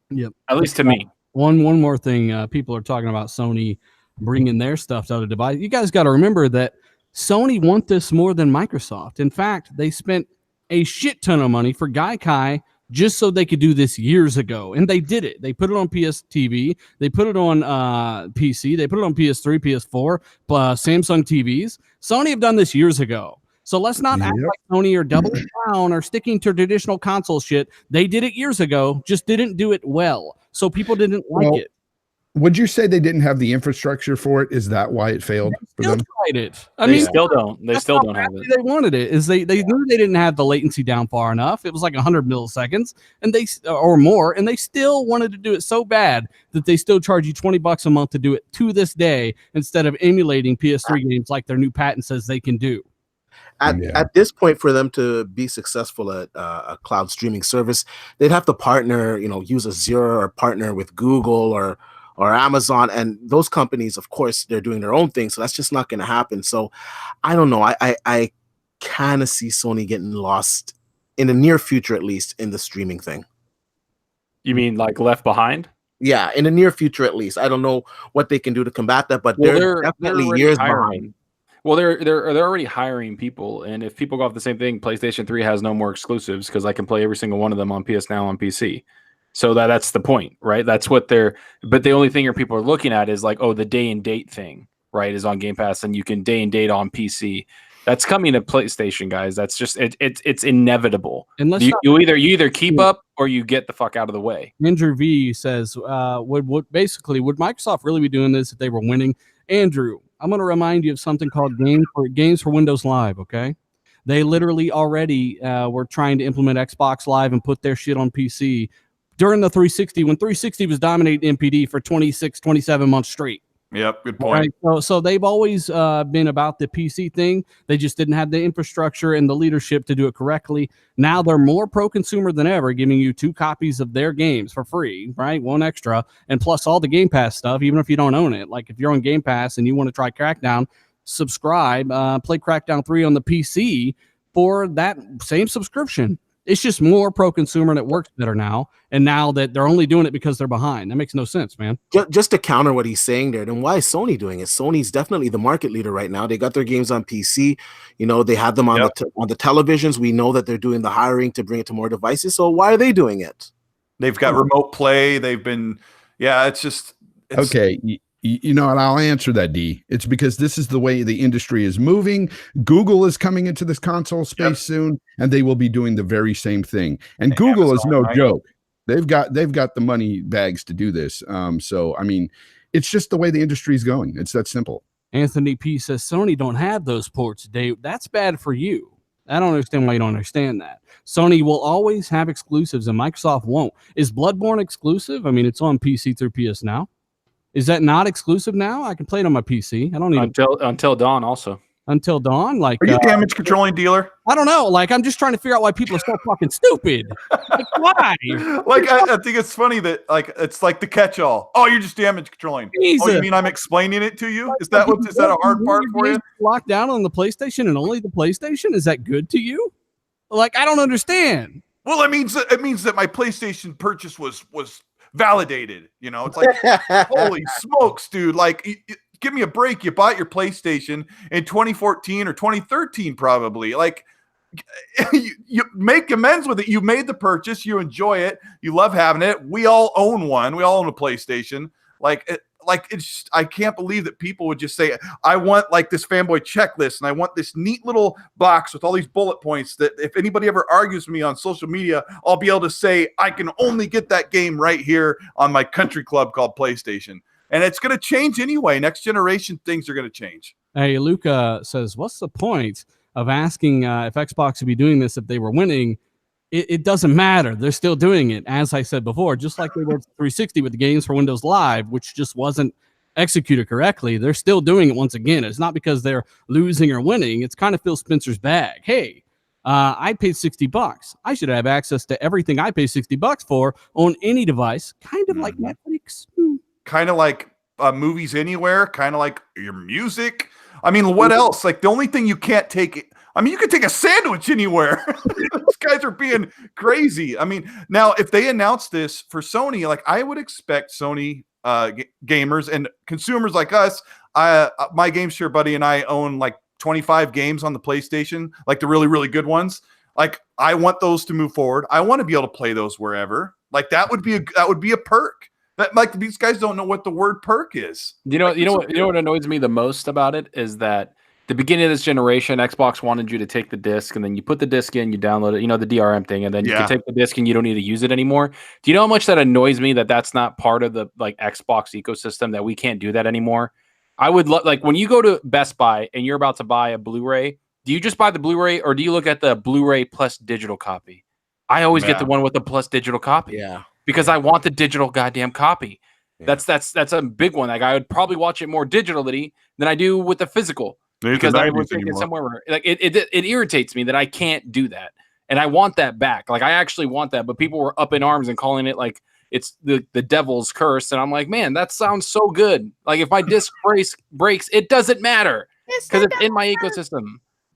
Yep. At least to me. One more thing. People are talking about Sony bringing their stuff to other devices. You guys got to remember that Sony want this more than Microsoft. In fact, they spent a shit ton of money for Gaikai just so they could do this years ago. And they did it. They put it on PS TV. They put it on PC. They put it on PS3, PS4, Samsung TVs. Sony have done this years ago. So let's not act like Sony or double down or sticking to traditional console shit. They did it years ago, just didn't do it well. So people didn't like it. Would you say they didn't have the infrastructure for it? Is that why it failed for them? Tried it. They still don't. They still don't have it. They wanted it. They knew they didn't have the latency down far enough. It was like 100 milliseconds or more, and they still wanted to do it so bad that they still charge you $20 a month to do it to this day, instead of emulating PS3 games like their new patent says they can do. At this point, for them to be successful at a cloud streaming service, they'd have to partner, use Azure or partner with Google or Amazon, and those companies, of course, they're doing their own thing, so that's just not going to happen. So I don't know. I kind of see Sony getting lost in the near future, at least in the streaming thing. You mean like left behind? Yeah, in the near future, at least. I don't know what they can do to combat that, but they're definitely years behind. Well, they're already hiring people, and if people go off the same thing, PlayStation 3 has no more exclusives because I can play every single one of them on PS Now on PC. So that's the point, right? That's what but the only thing people are looking at is like, the day and date thing, right? Is on Game Pass, and you can day and date on PC. That's coming to PlayStation, guys. That's just it's inevitable. And you either keep up or you get the fuck out of the way. Andrew V says, would Microsoft really be doing this if they were winning? Andrew, I'm going to remind you of something called Games for Windows Live. Okay, they literally already were trying to implement Xbox Live and put their shit on PC during the 360, when 360 was dominating MPD for 26, 27 months straight. Yep, good point. Right? So they've always been about the PC thing. They just didn't have the infrastructure and the leadership to do it correctly. Now they're more pro-consumer than ever, giving you 2 copies of their games for free, right? 1 extra, and plus all the Game Pass stuff, even if you don't own it. Like if you're on Game Pass and you want to try Crackdown, subscribe, play Crackdown 3 on the PC for that same subscription. It's just more pro-consumer and it works better now. And now that they're only doing it because they're behind. That makes no sense, man. Just to counter what he's saying there, then why is Sony doing it? Sony's definitely the market leader right now. They got their games on PC. They have them on the televisions. We know that they're doing the hiring to bring it to more devices. So why are they doing it? They've got remote play. They've been, okay. And I'll answer that, D. It's because this is the way the industry is moving. Google is coming into this console space soon, and they will be doing the very same thing. And Google is no joke. They've got the money bags to do this. So I mean, it's just the way the industry is going. It's that simple. Anthony P says Sony don't have those ports, Dave. That's bad for you. I don't understand why you don't understand that. Sony will always have exclusives, and Microsoft won't. Is Bloodborne exclusive? I mean, it's on PC through PS Now. Is that not exclusive now? I can play it on my PC. I don't need Until Dawn also. Until Dawn? Like, are you damage controlling dealer? I don't know. Like, I'm just trying to figure out why people are so fucking stupid. Like, why? Like, I think it's funny that it's like the catch-all. Oh, you're just damage controlling. Jesus. Oh, you mean I'm explaining it to you? Is that a hard part for you? Locked down on the PlayStation and only the PlayStation? Is that good to you? Like, I don't understand. Well, it means that my PlayStation purchase was validated. You know, it's like, holy smokes, dude! Like, give me a break. You bought your PlayStation in 2014 or 2013, probably. Like, you make amends with it. You made the purchase. You enjoy it. You love having it. We all own one. We all own a PlayStation. I can't believe that people would just say, I want like this fanboy checklist and I want this neat little box with all these bullet points that if anybody ever argues with me on social media, I'll be able to say, I can only get that game right here on my country club called PlayStation. And it's going to change anyway. Next generation, things are going to change. Hey, Luca says, what's the point of asking if Xbox would be doing this if they were winning? It doesn't matter. They're still doing it, as I said before, just like they were 360 with the games for Windows Live, which just wasn't executed correctly. They're still doing it once again. It's not because they're losing or winning. It's kind of Phil Spencer's bag. Hey, I paid $60. I should have access to everything I pay $60 for on any device, kind of like Netflix. Kind of like movies anywhere, kind of like your music. I mean, what else? Like, the only thing you can't take, I mean, you can take a sandwich anywhere. These guys are being crazy. I mean, now, if they announce this for Sony, like, I would expect Sony gamers and consumers like us, my Game Share buddy and I own like 25 games on the PlayStation, like the really, really good ones. Like, I want those to move forward. I want to be able to play those wherever. Like, that would be a perk. That, like, these guys don't know what the word perk is. You know what annoys me the most about it is that the beginning of this generation, Xbox wanted you to take the disc and then you put the disc in, you download it, you know, the DRM thing, and then you can take the disc and you don't need to use it anymore. Do you know how much that annoys me that that's not part of the like Xbox ecosystem, that we can't do that anymore? I would like when you go to Best Buy and you're about to buy a Blu-ray, do you just buy the Blu-ray or do you look at the Blu-ray plus digital copy? I always get the one with the plus digital copy. Yeah. Because I want the digital goddamn copy. Yeah. That's a big one. Like, I would probably watch it more digitally than I do with the physical. Because I would think it's somewhere where, like, it irritates me that I can't do that. And I want that back. Like, I actually want that. But people were up in arms and calling it like it's the devil's curse. And I'm like, man, that sounds so good. Like, if my disc breaks, it doesn't matter. Because it's in my ecosystem.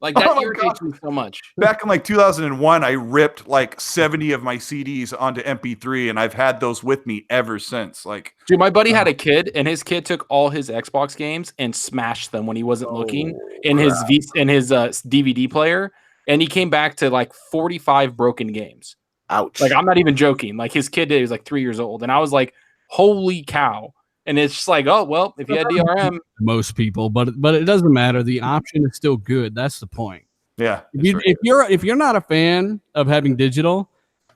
Like, that irritates me so much. Back in like 2001, I ripped like 70 of my CDs onto MP3, and I've had those with me ever since. Like, dude, my buddy had a kid, and his kid took all his Xbox games and smashed them when he wasn't looking in his DVD player, and he came back to like 45 broken games. Ouch! Like, I'm not even joking. Like, his kid he was like 3 years old, and I was like, holy cow. And it's just like, oh, well, if you had DRM. Most people, but it doesn't matter. The option is still good. That's the point. Yeah. If you're not a fan of having digital,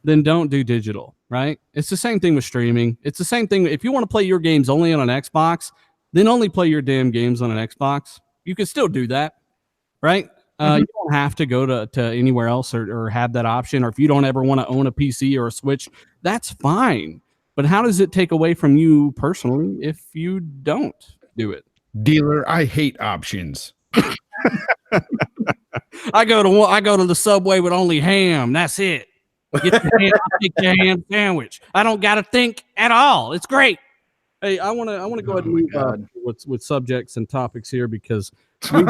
then don't do digital, right? It's the same thing with streaming. It's the same thing. If you want to play your games only on an Xbox, then only play your damn games on an Xbox. You can still do that, right? You don't have to go to anywhere else or have that option. Or if you don't ever want to own a PC or a Switch, that's fine. But how does it take away from you personally if you don't do it? Dealer, I hate options. I go to the Subway with only ham. That's it. Get the ham, I'll take your ham sandwich. I don't got to think at all. It's great. Hey, I want to go ahead and move with subjects and topics here because you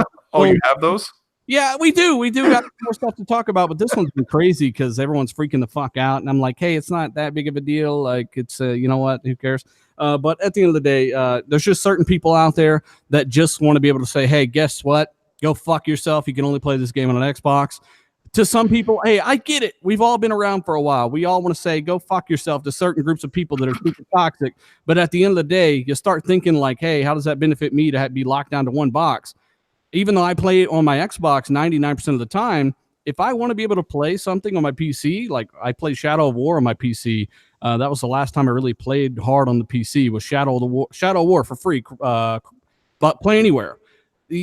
have those? Yeah, we do. We do got more stuff to talk about, but this one's been crazy because everyone's freaking the fuck out. And I'm like, hey, it's not that big of a deal. Like, it's, you know what? Who cares? But at the end of the day, there's just certain people out there that just want to be able to say, hey, guess what? Go fuck yourself. You can only play this game on an Xbox. To some people, hey, I get it. We've all been around for a while. We all want to say, go fuck yourself to certain groups of people that are super toxic. But at the end of the day, you start thinking like, hey, how does that benefit me to be locked down to one box? Even though I play it on my Xbox 99% of the time, if I want to be able to play something on my PC, like I play Shadow of War on my PC, that was the last time I really played hard on the PC, was Shadow of War for free, but play anywhere.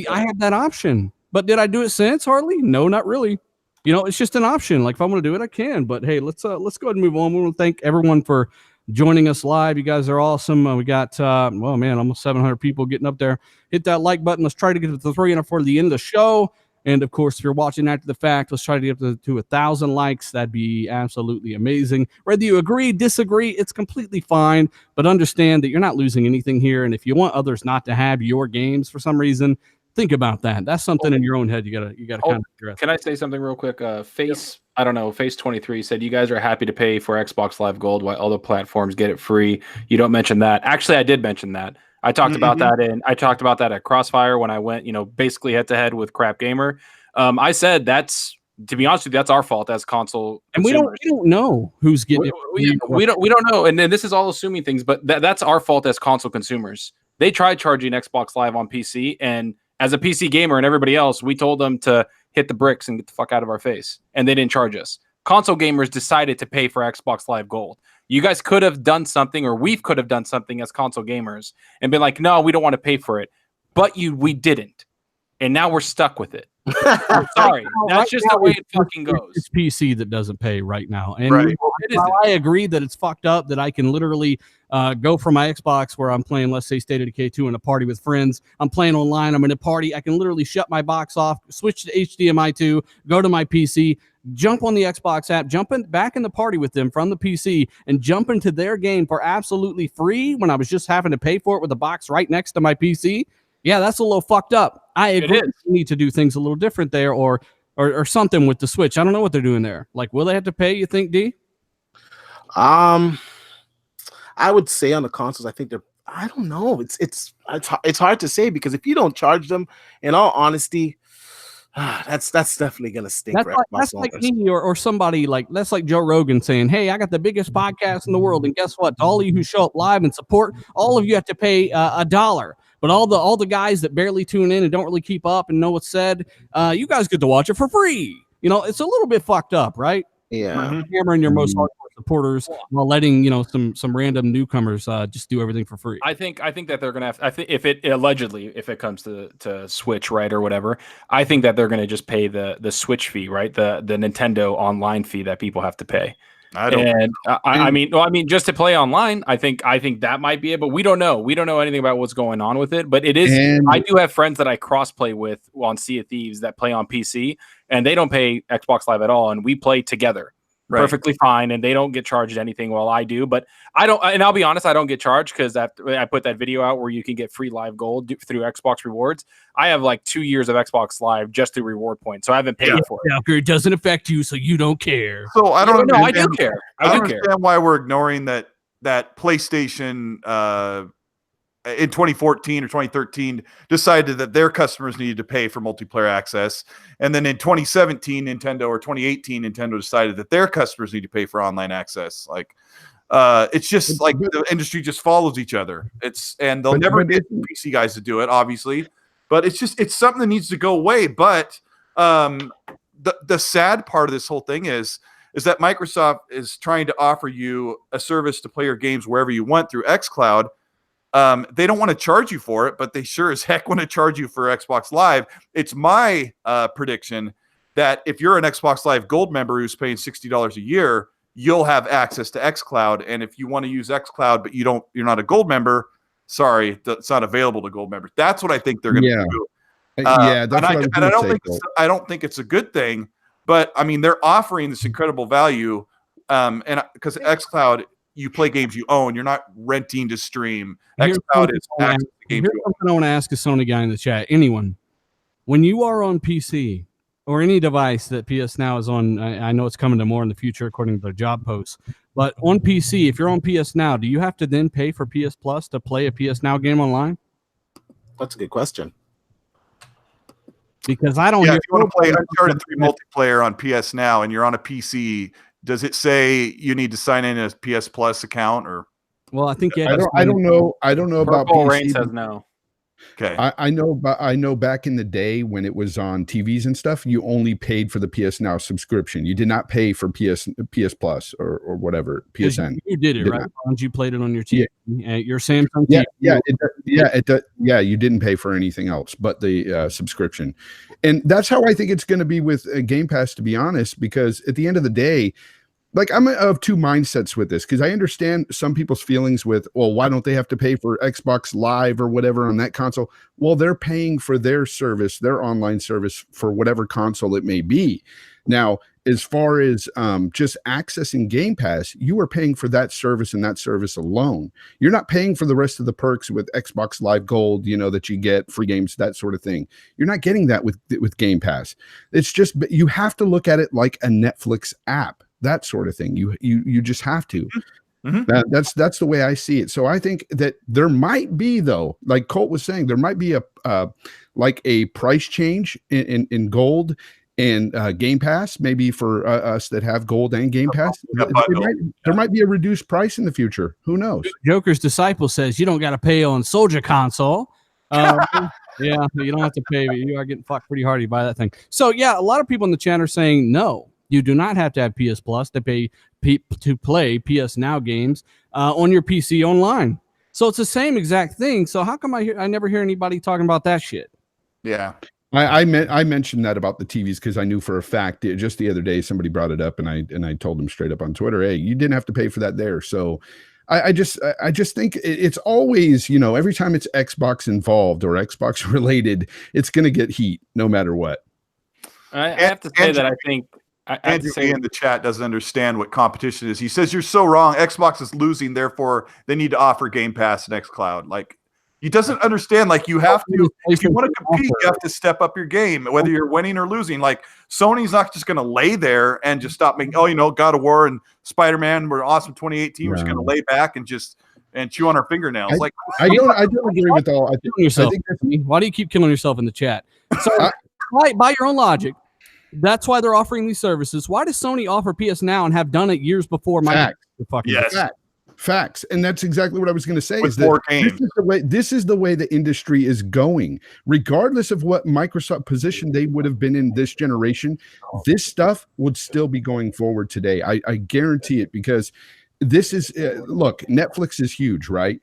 I have that option. But did I do it since? Hardly. No, not really. You know, it's just an option. Like, if I want to do it, I can. But hey, let's go ahead and move on. We want to thank everyone for joining us live. You guys are awesome. We got, well, man, almost 700 people getting up there. Hit that like button. Let's try to get to the 300 for the end of the show. And, of course, if you're watching after the fact, let's try to get to 1,000 likes. That'd be absolutely amazing. Whether you agree, disagree, it's completely fine. But understand that you're not losing anything here. And if you want others not to have your games for some reason, Think about that. That's something in your own head you gotta kind of address. Can I say something real quick? I don't know, Face 23 said you guys are happy to pay for Xbox Live Gold while other platforms get it free. You don't mention that. Actually, I did mention that. I talked about that at Crossfire when I went, basically head to head with Crap Gamer. I said to be honest with you, that's our fault as console. And we don't know who's getting it. We don't know. And then this is all assuming things, but that's our fault as console consumers. They tried charging Xbox Live on PC, and as a PC gamer and everybody else, we told them to hit the bricks and get the fuck out of our face. And they didn't charge us. Console gamers decided to pay for Xbox Live Gold. You guys could have done something, or we could have done something as console gamers and been like, no, we don't want to pay for it. But we didn't. And now we're stuck with it. I'm sorry. That's just the way it fucking goes. It's PC that doesn't pay right now. And Right. while I agree that it's fucked up, that I can literally go from my Xbox where I'm playing, let's say, State of Decay 2 in a party with friends. I'm playing online. I'm in a party. I can literally shut my box off, switch to HDMI 2, go to my PC, jump on the Xbox app, back in the party with them from the PC, and jump into their game for absolutely free when I was just having to pay for it with a box right next to my PC. Yeah, that's a little fucked up. I agree. We need to do things a little different there, or something with the Switch. I don't know what they're doing there. Like, will they have to pay? You think, D? I would say on the consoles, I think they're. I don't know. It's hard to say, because if you don't charge them, in all honesty, that's definitely gonna stink. That's like me or somebody that's like Joe Rogan saying, "Hey, I got the biggest podcast in the world, and guess what? To all of you who show up live and support, all of you have to pay $1. But all the guys that barely tune in and don't really keep up and know what's said, you guys get to watch it for free." It's a little bit fucked up, right? Yeah. Hammering your most hardcore supporters while letting some random newcomers just do everything for free. I think that they're gonna have. I think if it comes to Switch, right, or whatever, I think that they're gonna just pay the Switch fee, right, the Nintendo online fee that people have to pay. I mean, just to play online, I think that might be it, but we don't know. We don't know anything about what's going on with it. But it is. I do have friends that I cross-play with on Sea of Thieves that play on PC, and they don't pay Xbox Live at all, and we play together. Right. Perfectly fine, and they don't get charged anything while I do. But I don't, and I'll be honest, I don't get charged because I put that video out where you can get free Live Gold through Xbox Rewards. I have like 2 years of Xbox Live just through reward points, so I haven't paid for it. It doesn't affect you, so you don't care. So I don't know. I do care. I do care. Why we're ignoring that PlayStation in 2014 or 2013 decided that their customers needed to pay for multiplayer access. And then in 2017, Nintendo, or 2018, Nintendo decided that their customers need to pay for online access. Like, it's just like the industry just follows each other. And they'll never get PC guys to do it, obviously, but it's something that needs to go away. But the sad part of this whole thing is that Microsoft is trying to offer you a service to play your games wherever you want through xCloud. They don't want to charge you for it, but they sure as heck want to charge you for Xbox Live. It's my prediction that if you're an Xbox Live Gold member who's paying $60 a year, you'll have access to xCloud. And if you want to use xCloud, but you're not a Gold member, sorry, it's not available to Gold members. That's what I think they're going to do. That's what I don't think it's a good thing, but I mean, they're offering this incredible value, and because xCloud, you play games you own. You're not renting to stream. xCloud is access to games you own. Something I want to ask a Sony guy in the chat. Anyone, when you are on PC or any device that PS Now is on, I know it's coming to more in the future according to their job posts, but on PC, if you're on PS Now, do you have to then pay for PS Plus to play a PS Now game online? That's a good question. Because I don't. Yeah, if you want to play Uncharted 3 multiplayer on PS Now and you're on a PC, does it say you need to sign in a PS Plus account? Or well, I think I don't know about PC. Rain says no. Okay. I know back in the day when it was on TVs and stuff, you only paid for the PS Now subscription. You did not pay for PS Plus or whatever, PSN. You did it, right? You played it on your TV. Your Samsung TV. Yeah, you didn't pay for anything else but the subscription. And that's how I think it's going to be with Game Pass, to be honest, because at the end of the day, like, I'm of two mindsets with this, because I understand some people's feelings with, well, why don't they have to pay for Xbox Live or whatever on that console? Well, they're paying for their service, their online service, for whatever console it may be. Now, as far as just accessing Game Pass, you are paying for that service and that service alone. You're not paying for the rest of the perks with Xbox Live Gold, that you get, free games, that sort of thing. You're not getting that with Game Pass. It's just, you have to look at it like a Netflix app, that sort of thing. You just have to. That's the way I see it. So I think that there might be, though, like Colt was saying, there might be a price change in Gold and Game Pass, maybe for us that have Gold and Game Pass. There might be a reduced price in the future. Who knows? Joker's Disciple says you don't got to pay on Soldier console. Yeah, you don't have to pay, but you are getting fucked pretty hard. You buy that thing. So yeah, a lot of people in the chat are saying no, you do not have to have PS Plus to pay to play PS Now games on your PC online. So it's the same exact thing. So how come I never hear anybody talking about that shit? Yeah. I mentioned that about the TVs because I knew for a fact just the other day somebody brought it up, and I told them straight up on Twitter, hey, you didn't have to pay for that there. So I just think it's always, every time it's Xbox involved or Xbox related, it's going to get heat no matter what. I have to say that I think Andrew in the chat doesn't understand what competition is. He says you're so wrong. Xbox is losing, therefore they need to offer Game Pass and xCloud. Like, he doesn't understand. Like, you have to, if you want to compete, you have to step up your game, whether you're winning or losing. Like, Sony's not just going to lay there and just stop making, God of War and Spider-Man were awesome 2018. We're just going to lay back and chew on our fingernails. I don't agree with all. Why do you keep killing yourself in the chat? So, by your own logic, that's why they're offering these services. Why does Sony offer PS Now and have done it years before? Facts. And that's exactly what I was going to say. With more games. This is the way the industry is going. Regardless of what Microsoft position they would have been in this generation, this stuff would still be going forward today. I guarantee it, because this is, look, Netflix is huge, right?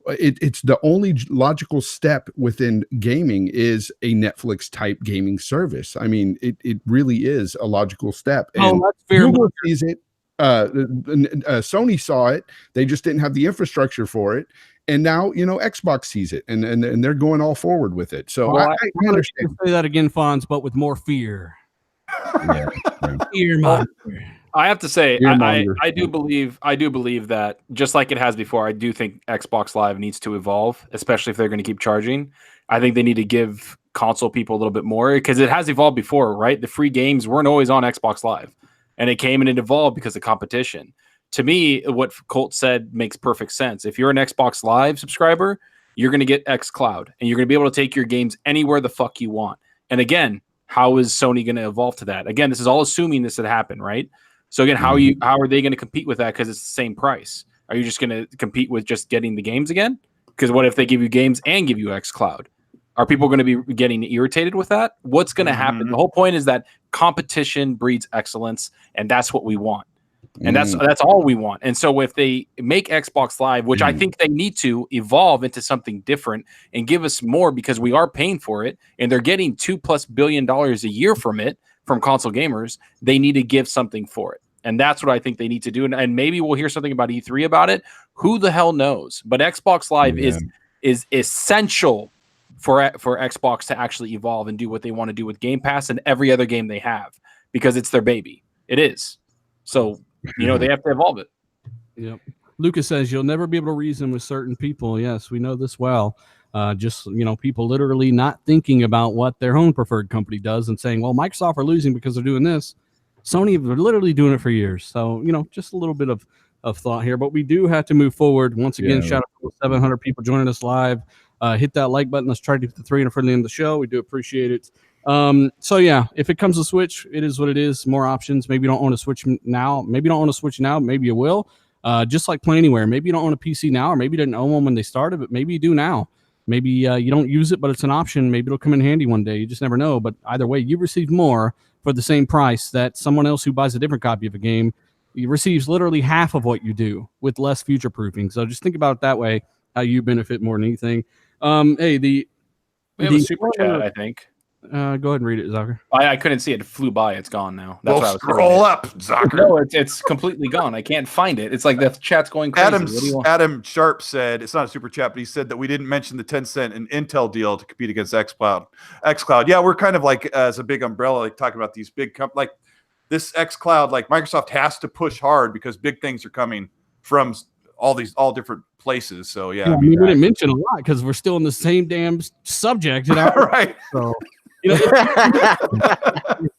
It's the only logical step within gaming is a Netflix type gaming service. I mean, it really is a logical step. And that's fair. Google sees it. Sony saw it. They just didn't have the infrastructure for it, and now Xbox sees it, and they're going all forward with it. So I understand. Say that again, Fonz, but with more fear. Fear monster. I have to say, I do believe that, just like it has before, I do think Xbox Live needs to evolve, especially if they're going to keep charging. I think they need to give console people a little bit more, because it has evolved before, right? The free games weren't always on Xbox Live. And it came and it evolved because of competition. To me, what Colt said makes perfect sense. If you're an Xbox Live subscriber, you're going to get xCloud, and you're going to be able to take your games anywhere the fuck you want. And again, how is Sony going to evolve to that? Again, this is all assuming this had happened, right? So again, how are they going to compete with that? Because it's the same price. Are you just going to compete with just getting the games again? Because what if they give you games and give you xCloud? Are people going to be getting irritated with that? What's going to happen? The whole point is that competition breeds excellence, and that's what we want. And that's all we want. And so if they make Xbox Live, which I think they need to evolve into something different and give us more, because we are paying for it, and they're getting $2+ billion a year from it, from console gamers, they need to give something for it. And that's what I think they need to do. And maybe we'll hear something about E3 about it. Who the hell knows? But Xbox Live is essential for Xbox to actually evolve and do what they want to do with Game Pass and every other game they have, because it's their baby. It is. So, they have to evolve it. Yep. Lucas says you'll never be able to reason with certain people. Yes, we know this well. Just, people literally not thinking about what their own preferred company does and saying, well, Microsoft are losing because they're doing this. Sony are literally doing it for years. So, just a little bit of thought here, but we do have to move forward. Once again, shout out to 700 people joining us live. Hit that like button. Let's try to get the 300 for the end of the show. We do appreciate it. So yeah, if it comes to Switch, it is what it is. More options. Maybe you don't own a Switch now. Maybe you don't own a Switch now. Maybe you will. Just like Play Anywhere. Maybe you don't own a PC now, or maybe you didn't own one when they started, but maybe you do now. Maybe you don't use it, but it's an option. Maybe it'll come in handy one day. You just never know. But either way, you receive more for the same price that someone else who buys a different copy of a game receives literally half of what you do with less future proofing. So just think about it that way, how you benefit more than anything. Hey, we have a super chat, I think. Go ahead and read it, Zucker. I couldn't see it. It flew by. It's gone now. That's what I was scroll up, Zucker. No, it's completely gone. I can't find it. It's like the chat's going crazy. Adam Sharp said, it's not a super chat, but he said that we didn't mention the Tencent and Intel deal to compete against xCloud. Yeah, we're kind of like, as a big umbrella, like talking about these big companies. Like, this xCloud, like Microsoft has to push hard because big things are coming from all different places. So yeah, I mean, we didn't mention a lot because we're still in the same damn subject, you know. right. So it's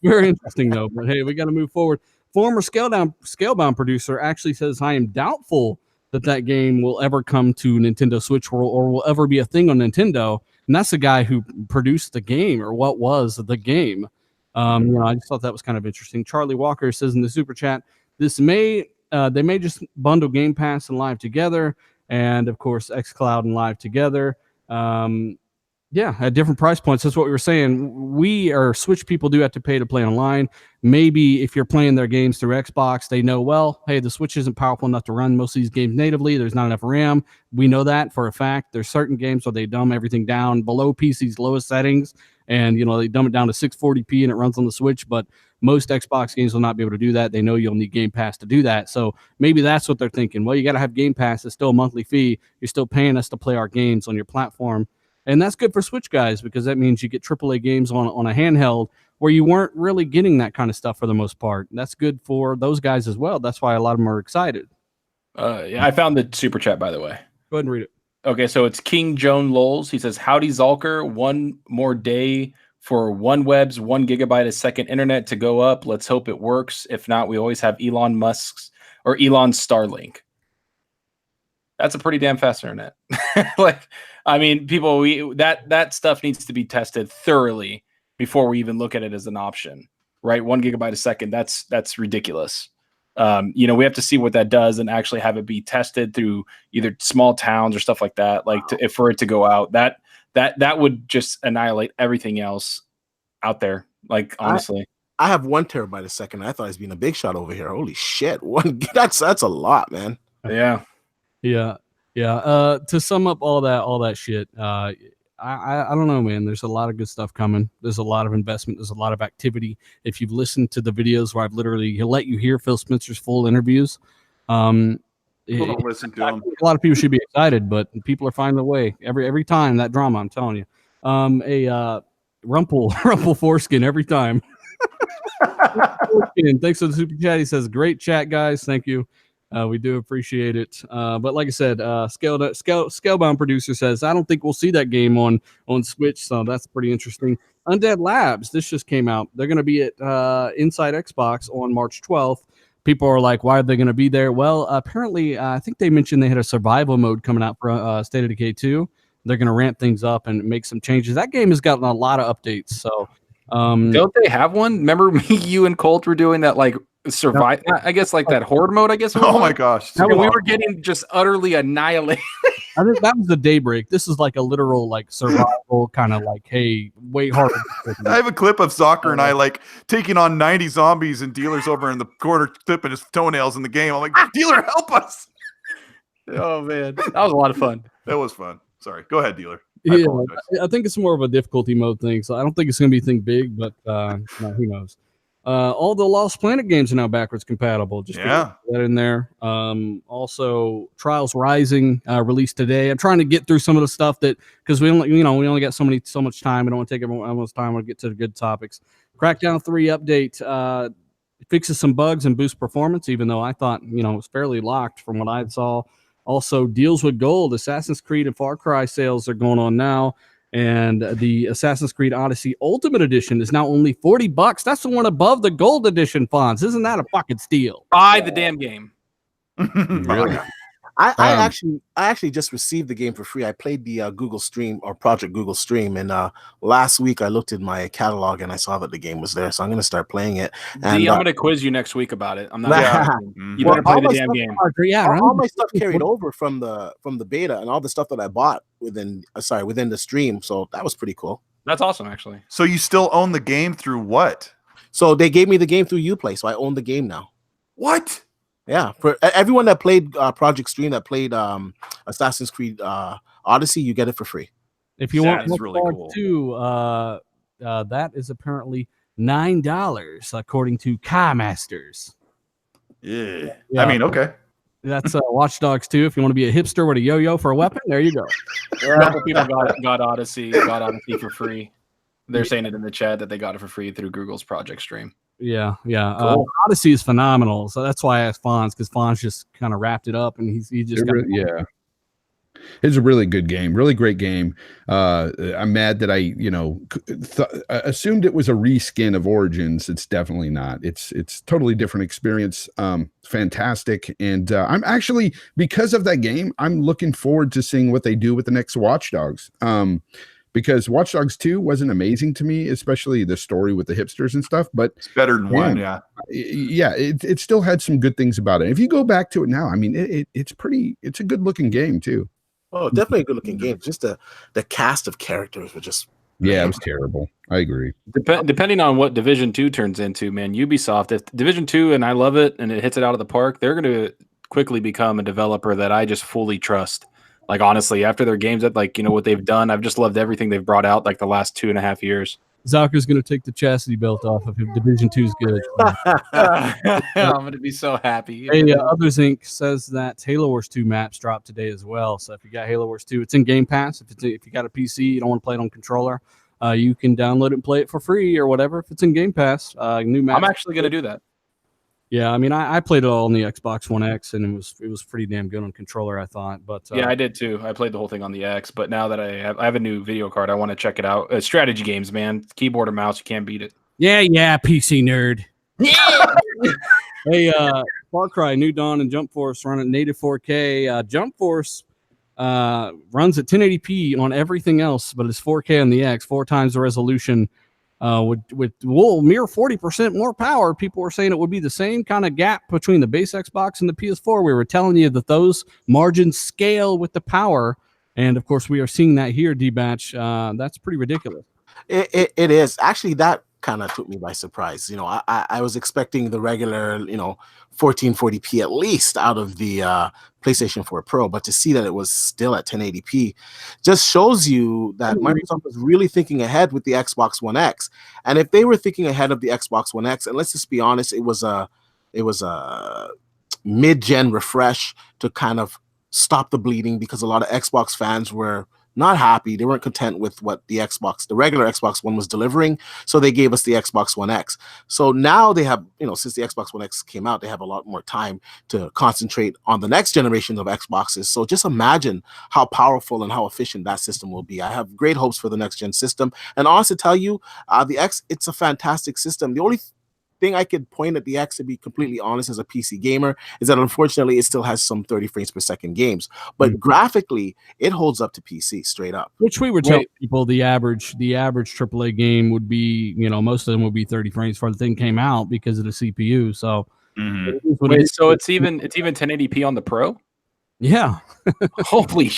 very interesting though. But hey, we got to move forward. Former Scalebound producer actually says, I am doubtful that game will ever come to Nintendo Switch or will ever be a thing on Nintendo. And that's the guy who produced the game, or what was the game. I just thought that was kind of interesting. Charlie Walker says in the super chat, they may just bundle Game Pass and Live together, and of course xCloud and Live together. At different price points. That's what we were saying. We are Switch people do have to pay to play online. Maybe if you're playing their games through Xbox, they know, well, hey, the Switch isn't powerful enough to run most of these games natively. There's not enough RAM. We know that for a fact. There's certain games where they dumb everything down below PC's lowest settings, and they dumb it down to 640p and it runs on the Switch. But most Xbox games will not be able to do that. They know you'll need Game Pass to do that. So maybe that's what they're thinking. Well, you got to have Game Pass. It's still a monthly fee. You're still paying us to play our games on your platform. And that's good for Switch guys because that means you get AAA games on a handheld where you weren't really getting that kind of stuff for the most part. And that's good for those guys as well. That's why a lot of them are excited. I found the super chat, by the way. Go ahead and read it. Okay, so it's King Joan Lowles. He says, howdy, Zalker. One more day for OneWeb's 1 gigabyte a second internet to go up. Let's hope it works. If not, we always have Elon Musk's or Elon's Starlink. That's a pretty damn fast internet. People, that stuff needs to be tested thoroughly before we even look at it as an option, right? 1 gigabyte a second. That's ridiculous. We have to see what that does and actually have it be tested through either small towns or stuff like that. For it to go out, that would just annihilate everything else out there. Honestly, I have 1 terabyte a second. I thought I was being a big shot over here. Holy shit. That's a lot, man. Yeah. Yeah. To sum up all that shit, I don't know, man. There's a lot of good stuff coming. There's a lot of investment. There's a lot of activity. If you've listened to the videos where I've literally let you hear Phil Spencer's full interviews, People don't listen to him. A lot of people should be excited, but people are finding a way every time. That drama, I'm telling you. Rumple foreskin every time. Thanks for the super chat. He says, great chat, guys. Thank you. We do appreciate it. But like I said, Scalebound producer says, I don't think we'll see that game on Switch, so that's pretty interesting. Undead Labs, this just came out. They're going to be at Inside Xbox on March 12th. People are like, why are they going to be there? Well, apparently, I think they mentioned they had a survival mode coming out for State of Decay 2. They're going to ramp things up and make some changes. That game has gotten a lot of updates. So, don't they have one? Remember me, you, and Colt were doing that survive. I guess that horde mode. I guess. Oh my gosh! We were getting just utterly annihilated. I think that was the Daybreak. This is like a literal survival kind of hey, way harder. I have a clip of Soccer and I taking on 90 zombies and Dealer's over in the corner clipping his toenails in the game. I'm like, Dealer, help us! Oh man, that was a lot of fun. That was fun. Sorry, go ahead, Dealer. I think it's more of a difficulty mode thing, so I don't think it's going to be anything big, but who knows. All the Lost Planet games are now backwards compatible. Just that in there. Also, Trials Rising released today. I'm trying to get through some of the stuff because we only got so much time. I don't want to take everyone's time. I want to get to the good topics. Crackdown 3 update fixes some bugs and boosts performance, even though I thought it was fairly locked from what I saw. Also, deals with gold. Assassin's Creed and Far Cry sales are going on now. And the Assassin's Creed Odyssey Ultimate Edition is now only $40. That's the one above the Gold Edition fonts. Isn't that a fucking steal? Buy the damn game. Really? I actually just received the game for free. I played the Google Stream or Project Google Stream, and last week I looked in my catalog and I saw that the game was there, so I'm going to start playing it. And I'm going to quiz you next week about it. I'm not. You better play the damn game. All my stuff carried over from the beta and all the stuff that I bought within the stream. So that was pretty cool. That's awesome, actually. So you still own the game through what? So they gave me the game through Uplay, so I own the game now. What? Yeah, for everyone that played Project Stream, that played Assassin's Creed Odyssey, you get it for free. If you want really cool too, that is apparently $9 according to Car Masters. Yeah. I mean, okay. That's Watch Dogs 2. If you want to be a hipster with a yo-yo for a weapon, there you go. A couple people got Odyssey for free. They're saying it in the chat that they got it for free through Google's Project Stream. Yeah. Cool. Odyssey is phenomenal, so that's why I asked Fonz, because Fonz just kind of wrapped it up, and he just got Yeah. It's a really good game, really great game. I'm mad that I assumed it was a reskin of Origins. It's definitely not. It's totally different experience. Fantastic, and I'm actually, because of that game, I'm looking forward to seeing what they do with the next Watch Dogs. Because Watch Dogs 2 wasn't amazing to me, especially the story with the hipsters and stuff. But It's better than one, yeah. Yeah, it still had some good things about it. If you go back to it now, I mean, it's a good looking game too. Oh, definitely a good looking game. Just the cast of characters were just Yeah, it was terrible. I agree. Depending on what Division 2 turns into, man, Ubisoft, if Division 2 and I love it and it hits it out of the park, they're going to quickly become a developer that I just fully trust. Like, honestly, after their games that, like, what they've done, I've just loved everything they've brought out like the last 2.5 years. Zucker's going to take the chastity belt off if Division 2 is good. I'm going to be so happy. Hey, Others Inc. says that Halo Wars 2 maps dropped today as well. So if you got Halo Wars 2, it's in Game Pass. If you got a PC, you don't want to play it on controller, you can download it and play it for free or whatever. If it's in Game Pass, new maps. I'm actually going to do that. Yeah, I mean, I played it all on the Xbox One X, and it was pretty damn good on controller, I thought. But yeah, I did too. I played the whole thing on the X, but now that I have a new video card, I want to check it out. Strategy games, man, keyboard or mouse, you can't beat it. Yeah, PC nerd. Yeah. Hey, Far Cry, New Dawn, and Jump Force run at native 4K. Jump Force runs at 1080p on everything else, but it's 4K on the X, 4 times the resolution. With mere 40% more power. People were saying it would be the same kind of gap between the base Xbox and the PS4. We were telling you that those margins scale with the power, and of course we are seeing that here. D-Batch, that's pretty ridiculous. It is actually, that kind of took me by surprise. I was expecting the regular 1440p at least out of the PlayStation 4 Pro, but to see that it was still at 1080p just shows you that Microsoft was really thinking ahead with the Xbox One X. And if they were thinking ahead of the Xbox One X, and let's just be honest, it was a mid-gen refresh to kind of stop the bleeding, because a lot of Xbox fans were not happy. They weren't content with what the regular Xbox One was delivering. So they gave us the Xbox One X. So now they have, since the Xbox One X came out, they have a lot more time to concentrate on the next generation of Xboxes. So just imagine how powerful and how efficient that system will be. I have great hopes for the next gen system. And honestly, to tell you, the X, it's a fantastic system. The only thing I could point at the X, to be completely honest, as a PC gamer, is that unfortunately it still has some 30 frames per second games, but graphically it holds up to PC straight up. Which we were telling people the average AAA game would be, most of them would be 30 frames before the thing came out because of the CPU. So, wait, so it's even 1080p on the Pro? Yeah. Holy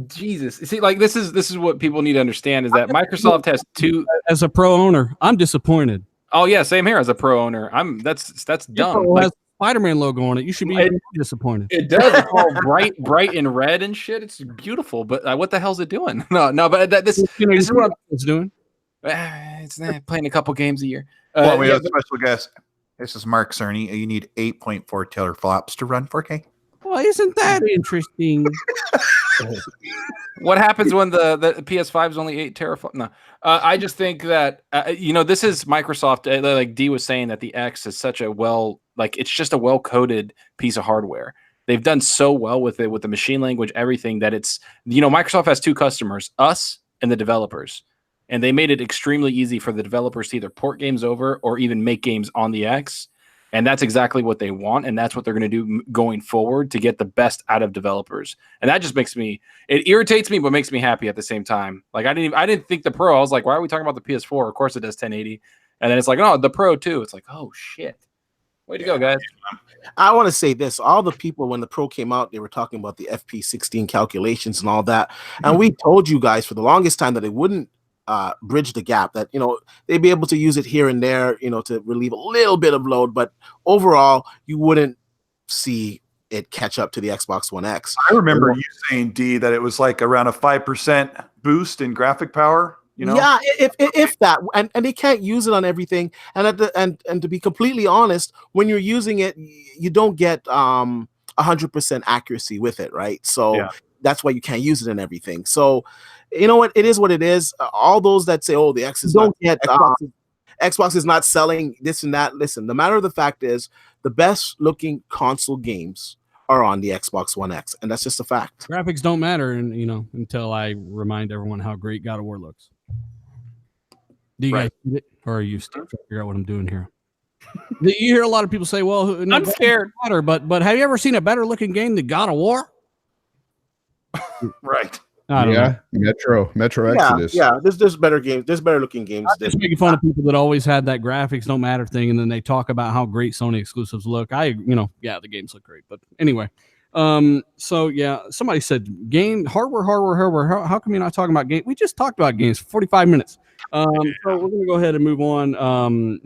Jesus. See, like, this is what people need to understand, is that Microsoft has two. As a Pro owner, I'm disappointed. Oh yeah, same here as a Pro owner. That's dumb. Like, has Spider-Man logo on it. You should be disappointed. It does. It's all bright and red and shit. It's beautiful, but what the hell's it doing? No, but this is what it's doing. It's playing a couple games a year. Well, we have a special guest. This is Mark Cerny. You need 8.4 teraflops to run 4K. Well, isn't that interesting? What happens when the PS5 is only 8 teraflops? No, I just think that this is Microsoft. Like D was saying, that the X is such a it's just a well-coded piece of hardware. They've done so well with it, with the machine language, everything, that it's Microsoft has two customers, us and the developers, and they made it extremely easy for the developers to either port games over or even make games on the X. And that's exactly what they want, and that's what they're going to do going forward to get the best out of developers. And that just it irritates me, but makes me happy at the same time. Like, I didn't think the Pro. I was like, why are we talking about the PS4? Of course it does 1080. And then it's like, oh, the Pro too. It's like, oh shit. Way to go, guys. I want to say this. All the people, when the Pro came out, they were talking about the FP16 calculations and all that. And we told you guys for the longest time that it wouldn't bridge the gap, that they'd be able to use it here and there, to relieve a little bit of load, but overall you wouldn't see it catch up to the Xbox One X. I remember you saying, D, that it was like around a 5% boost in graphic power. Yeah, if that, and they can't use it on everything, and to be completely honest, when you're using it, you don't get 100% accuracy with it, right? So that's why you can't use it in everything. So you know what? It is what it is. All those that say, "Oh, the X is don't get Xbox is not selling this and that. Listen, the matter of the fact is the best looking console games are on the Xbox One X, and that's just a fact. Graphics don't matter, and until I remind everyone how great God of War looks. Do you guys get it, or are you still trying to figure out what I'm doing here? You hear a lot of people say, "Well, no, I'm scared." Matter, but have you ever seen a better looking game than God of War? Right. I don't know. Metro Exodus. Yeah, there's better games. There's better looking games. I'm just making fun of people that always had that graphics don't matter thing, and then they talk about how great Sony exclusives look. The games look great, but anyway. So yeah, somebody said hardware. How come you're not talking about game? We just talked about games for 45 minutes. So we're gonna go ahead and move on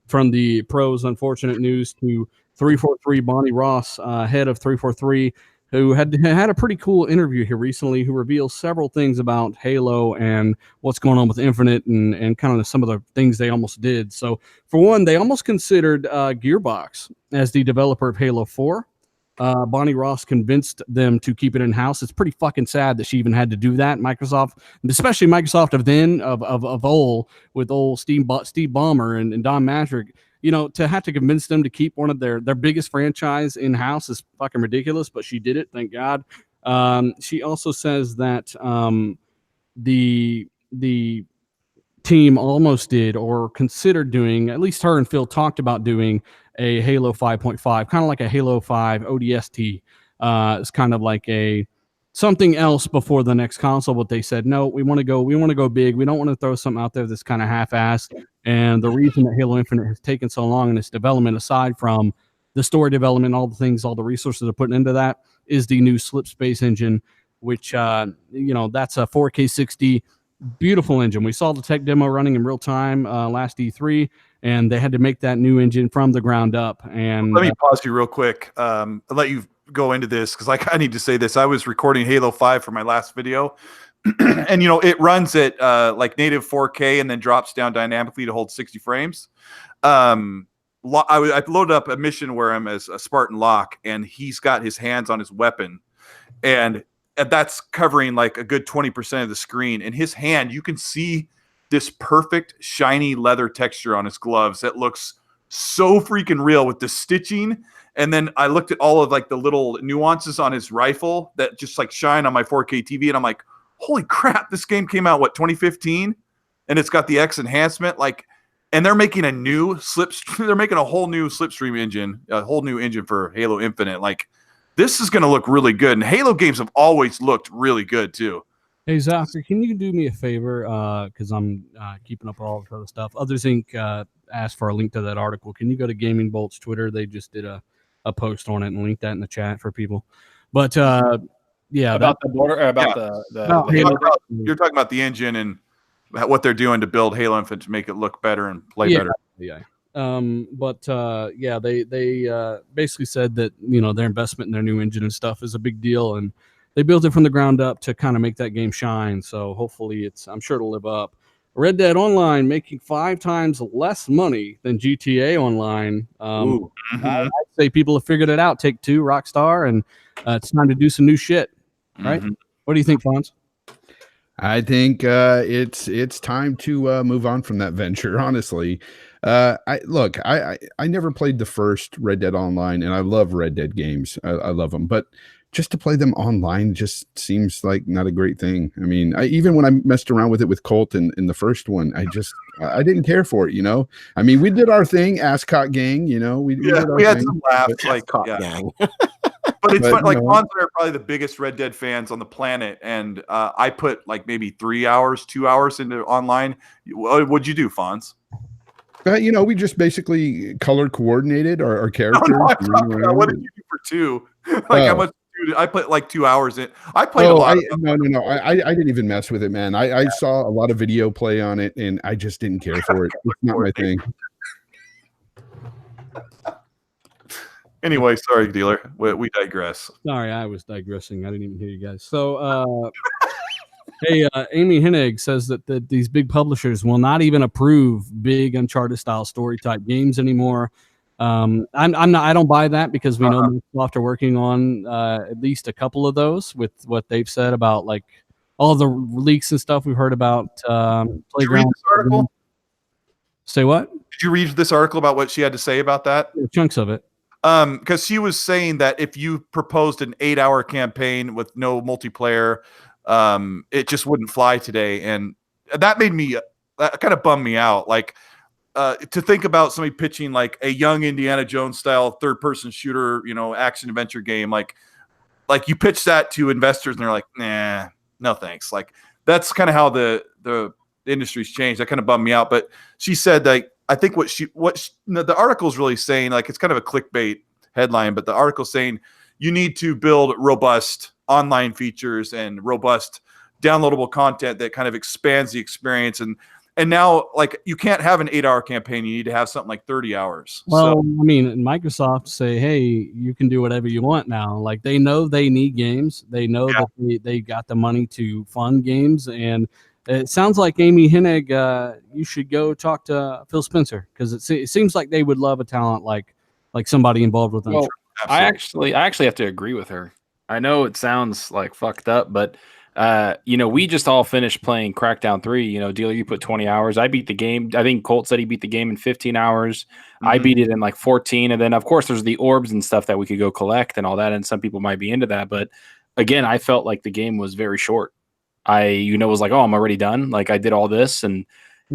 from the pros unfortunate news to 343 Bonnie Ross, head of 343, who had a pretty cool interview here recently, who reveals several things about Halo and what's going on with Infinite and kind of some of the things they almost did. So for one, they almost considered Gearbox as the developer of Halo 4. Bonnie Ross convinced them to keep it in-house. It's pretty fucking sad that she even had to do that. Microsoft, especially Microsoft of old, with old Steve Ballmer and Don Matrick, to have to convince them to keep one of their biggest franchise in-house is fucking ridiculous, but she did it, thank God. She also says that the team almost did or considered doing, at least her and Phil talked about doing, a Halo 5.5, kind of like a Halo 5 ODST. It's kind of like something else before the next console, but they said no, we want to go big. We don't want to throw something out there that's kind of half-assed. And the reason that Halo Infinite has taken so long in its development, aside from the story development, all the resources they're putting into that, is the new Slip Space engine, which that's a 4K 60 beautiful engine. We saw the tech demo running in real time last E3, and they had to make that new engine from the ground up. And let me pause you real quick. I'll let you go into this because I need to say this. I was recording Halo 5 for my last video, and it runs at like native 4K and then drops down dynamically to hold 60 frames. I loaded up a mission where I'm as a Spartan Locke, and he's got his hands on his weapon, and that's covering like a good 20% of the screen. And his hand, you can see this perfect shiny leather texture on his gloves that looks so freaking real with the stitching. And then I looked at all of like the little nuances on his rifle that just like shine on my 4K TV, and I'm like, holy crap, this game came out 2015, and it's got the X enhancement, and they're making a new they're making a whole new Slipstream engine, a whole new engine for Halo Infinite. Like, this is going to look really good. And Halo games have always looked really good too. Hey, Zachary, can you do me a favor? Because I'm keeping up with all this other stuff. Others Inc. Asked for a link to that article. Can you go to Gaming Bolt's Twitter? They just did a post on it and link that in the chat for people. But yeah, about the border, about the you're talking about the engine and what they're doing to build Halo Infinite to make it look better and play better. Yeah. They basically said that their investment in their new engine and stuff is a big deal, and they built it from the ground up to kind of make that game shine. So hopefully I'm sure it'll live up. Red Dead Online making 5 times less money than GTA Online. I'd say people have figured it out. Take-Two, Rockstar, and it's time to do some new shit. Right? What do you think, Fonz? I think it's time to move on from that venture. Honestly, I never played the first Red Dead Online, and I love Red Dead games. I love them, but just to play them online just seems like not a great thing. I mean, even when I messed around with it with Colt in the first one, I didn't care for it. I mean, we did our thing, Ascot Gang. We had some laughs, like Gang. But it's fun. Like, Fonz are probably the biggest Red Dead fans on the planet, and I put like maybe 2 hours into online. What'd you do, Fonz? We just basically color coordinated our characters. No, what did you do for 2? How much? I played like 2 hours in. I played a lot. No. I didn't even mess with it, man. I saw a lot of video play on it, and I just didn't care for it. It's not my thing. Anyway, sorry, dealer. We digress. Sorry, I was digressing. I didn't even hear you guys. So, hey, Amy Hennig says that these big publishers will not even approve big Uncharted style story type games anymore. I don't buy that, because we know Microsoft are working on at least a couple of those with what they've said about like all the leaks and stuff we've heard about. Did you read this article? Say what? Did you read this article about what she had to say about that? Yeah, chunks of it. Because she was saying that if you proposed an 8-hour campaign with no multiplayer, it just wouldn't fly today, and that made me that kind of bummed me out. Like to think about somebody pitching like a young Indiana Jones style third-person shooter, action adventure game, like you pitch that to investors, and they're like, nah, no thanks. Like that's kind of how the industry's changed. That kind of bummed me out. But she said like I think the article's really saying, like, it's kind of a clickbait headline, but the article's saying you need to build robust online features and robust downloadable content that kind of expands the experience. And now, like, you can't have an 8-hour campaign. You need to have something like 30 hours. Well, I mean, Microsoft say, hey, you can do whatever you want now. Like, they know they need games. They know that they got the money to fund games. And it sounds like Amy Hennig, you should go talk to Phil Spencer, because it seems like they would love a talent like somebody involved with them. Well, I actually have to agree with her. I know it sounds like fucked up, but we just all finished playing Crackdown 3. Dealer, you put 20 hours. I beat the game. I think Colt said he beat the game in 15 hours. Mm-hmm. I beat it in like 14. And then, of course, there's the orbs and stuff that we could go collect and all that. And some people might be into that. But again, I felt like the game was very short. I was like, oh, I'm already done. Like, I did all this. And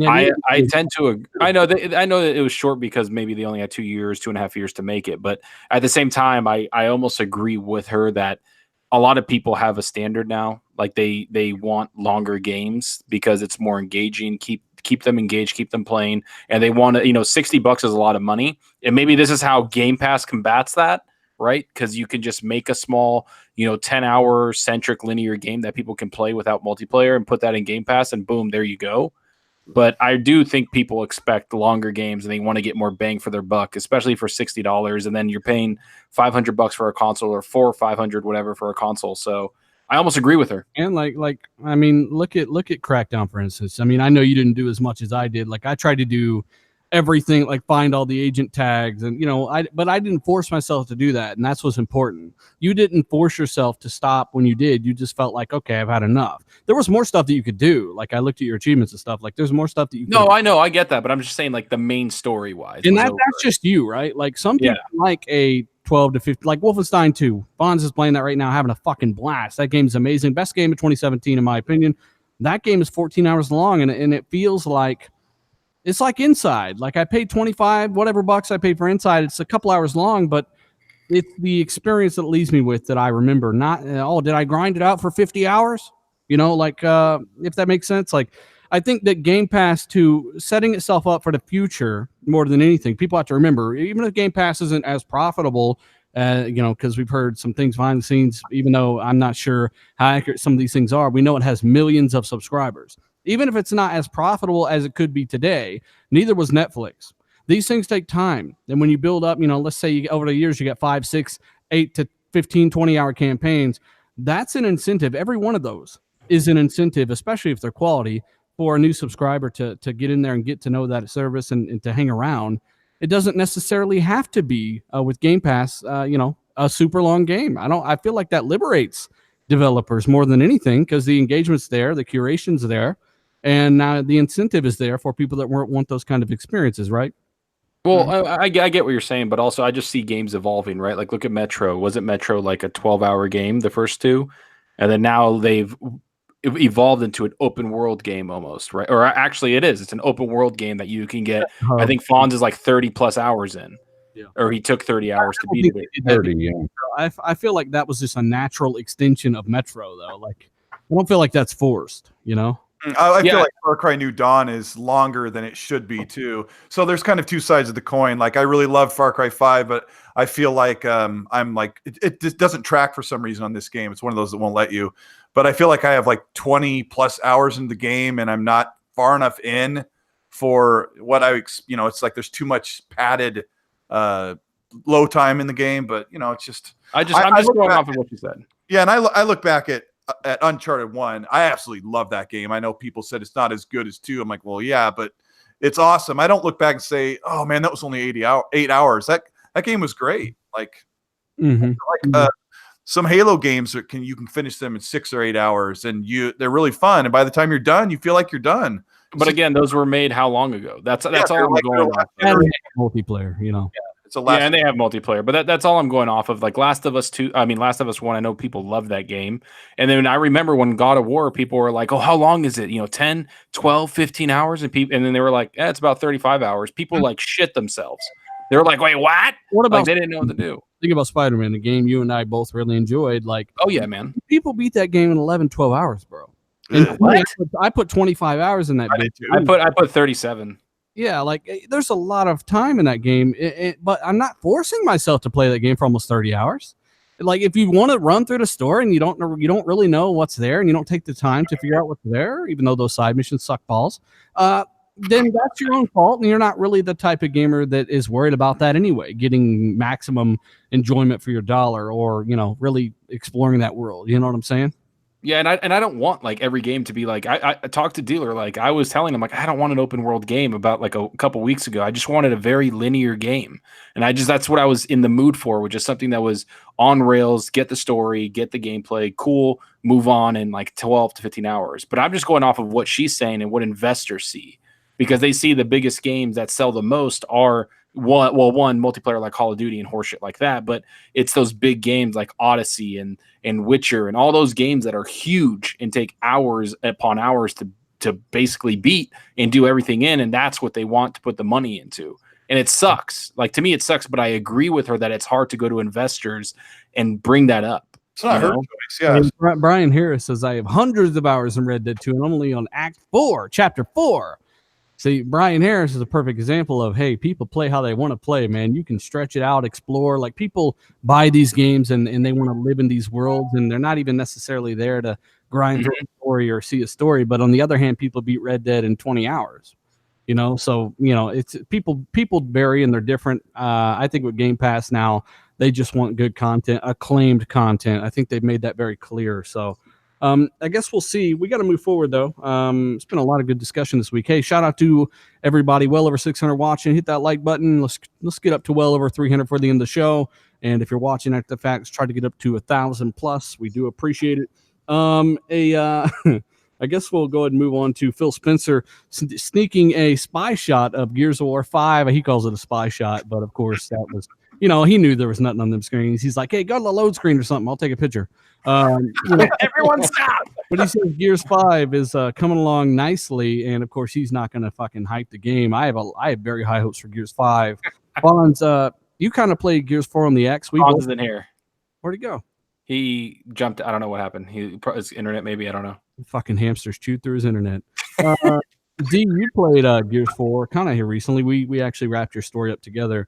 I tend to, I know that it was short because maybe they only had 2.5 years to make it. But at the same time, I almost agree with her that a lot of people have a standard now. Like they want longer games because it's more engaging, keep them engaged, keep them playing. And they want to, $60 is a lot of money. And maybe this is how Game Pass combats that, right? Because you can just make a small, 10-hour centric linear game that people can play without multiplayer and put that in Game Pass, and boom, there you go. But I do think people expect longer games and they want to get more bang for their buck, especially for $60. And then you're paying $500 for a console, or $400 or $500, whatever, for a console. So I almost agree with her. And I mean, look at Crackdown, for instance. I mean, I know you didn't do as much as I did. Like, I tried to do everything, like find all the agent tags, and but I didn't force myself to do that, and that's what's important. You didn't force yourself to stop when you did. You just felt like, okay, I've had enough. There was more stuff that you could do. Like, I looked at your achievements and stuff. Like, there's more stuff that you could do. I know, I get that, but I'm just saying, like, the main story wise, and that's just you, right? Like, some people like a 12 to 15, like Wolfenstein 2. Bonds is playing that right now, having a fucking blast. That game's amazing. Best game of 2017, in my opinion. That game is 14 hours long, and it feels like it's like Inside. Like, I paid 25 whatever bucks I paid for Inside. It's a couple hours long, but it's the experience that it leaves me with that I remember. Not, did I grind it out for 50 hours? If that makes sense. Like, I think that Game Pass, to setting itself up for the future more than anything, people have to remember, even if Game Pass isn't as profitable, because we've heard some things behind the scenes, even though I'm not sure how accurate some of these things are, we know it has millions of subscribers. Even if it's not as profitable as it could be today, neither was Netflix. These things take time. And when you build up, let's say over the years, you get 5, 6, 8 to 15, 20-hour campaigns. That's an incentive. Every one of those is an incentive, especially if they're quality, for a new subscriber to get in there and get to know that service and to hang around. It doesn't necessarily have to be with Game Pass, a super long game. I feel like that liberates developers more than anything, because the engagement's there, the curation's there. And now the incentive is there for people that want those kind of experiences, right? Well, I get what you're saying, but also I just see games evolving, right? Like, look at Metro. Wasn't Metro like a 12-hour game, the first two? And then now they've evolved into an open world game almost, right? Or actually it is. It's an open world game that you can get. I think Fonz is like 30 plus hours in. Yeah. Or he took 30 hours to beat it. 30, yeah. I feel like that was just a natural extension of Metro, though. Like, I don't feel like that's forced, I feel like Far Cry New Dawn is longer than it should be too. So there's kind of two sides of the coin. Like, I really love Far Cry 5, but I feel like I'm like it just doesn't track for some reason on this game. It's one of those that won't let you. But I feel like I have like 20 plus hours in the game, and I'm not far enough in for what it's like there's too much padded low time in the game. But it's just I'm just going off of what you said. Yeah, and I look back at Uncharted 1, I absolutely love that game. I know people said it's not as good as 2. I'm like, well, yeah, but it's awesome. I don't look back and say, oh man, that was only 8 hours. That game was great. Like, some Halo games that you can finish them in 6 or 8 hours, and they're really fun. And by the time you're done, you feel like you're done. But again, those were made how long ago? That's all I'm going off. And multiplayer, you know. It's a last and they have multiplayer, but that's all I'm going off of. Like Last of Us 2, I mean Last of Us 1, I know people love that game. And then I remember when God of War, people were like, "Oh, how long is it? 10, 12, 15 hours?" And then they were like, "It's about 35 hours." People like shit themselves. They were like, "Wait, what?" What about they didn't know what to do. Think about Spider-Man, a game you and I both really enjoyed. Like, oh yeah, man. People beat that game in 11, 12 hours, bro. And I put 25 hours in that bitch. I put 37. Yeah, like there's a lot of time in that game, but I'm not forcing myself to play that game for almost 30 hours. Like if you want to run through the story and you don't really know what's there and you don't take the time to figure out what's there, even though those side missions suck balls, then that's your own fault, and you're not really the type of gamer that is worried about that anyway, getting maximum enjoyment for your dollar or, really exploring that world. You know what I'm saying? Yeah, and I don't want like every game to be like I talked to Dealer, like I was telling him like I don't want an open world game about like a couple weeks ago. I just wanted a very linear game. And that's what I was in the mood for, which is something that was on rails, get the story, get the gameplay, cool, move on in like 12 to 15 hours. But I'm just going off of what she's saying and what investors see, because they see the biggest games that sell the most are one multiplayer like Call of Duty and horseshit like that, but it's those big games like Odyssey and Witcher and all those games that are huge and take hours upon hours to basically beat and do everything in, and that's what they want to put the money into. And it sucks. Like, to me it sucks, but I agree with her that it's hard to go to investors and bring that up. It's not her choice. Yeah. Brian Harris says, I have hundreds of hours in Red Dead 2 and I'm only on Act 4, Chapter 4. See, Brian Harris is a perfect example of, hey, people play how they want to play, man. You can stretch it out, explore. Like, people buy these games and they want to live in these worlds, and they're not even necessarily there to grind through a story or see a story. But on the other hand, people beat Red Dead in 20 hours. So, it's people vary and they're different. I think with Game Pass now, they just want good content, acclaimed content. I think they've made that very clear. So, I guess we'll see. We got to move forward, though. It's been a lot of good discussion this week. Hey, shout out to everybody. Well over 600 watching. Hit that like button. Let's get up to well over 300 for the end of the show. And if you're watching after the fact, try to get up to 1,000 plus. We do appreciate it. I guess we'll go ahead and move on to Phil Spencer sneaking a spy shot of Gears of War 5. He calls it a spy shot, but of course that was, he knew there was nothing on them screens. He's like, hey, go to the load screen or something. I'll take a picture. Everyone stop. But he says Gears 5 is coming along nicely, and of course he's not going to fucking hype the game. I have very high hopes for Gears 5. Bonds, you kind of played Gears 4 on the X. Bonds isn't here. Where'd he go? He jumped. I don't know what happened. His internet, maybe. I don't know. Fucking hamsters chewed through his internet. D, you played Gears 4 kind of here recently. We actually wrapped your story up together.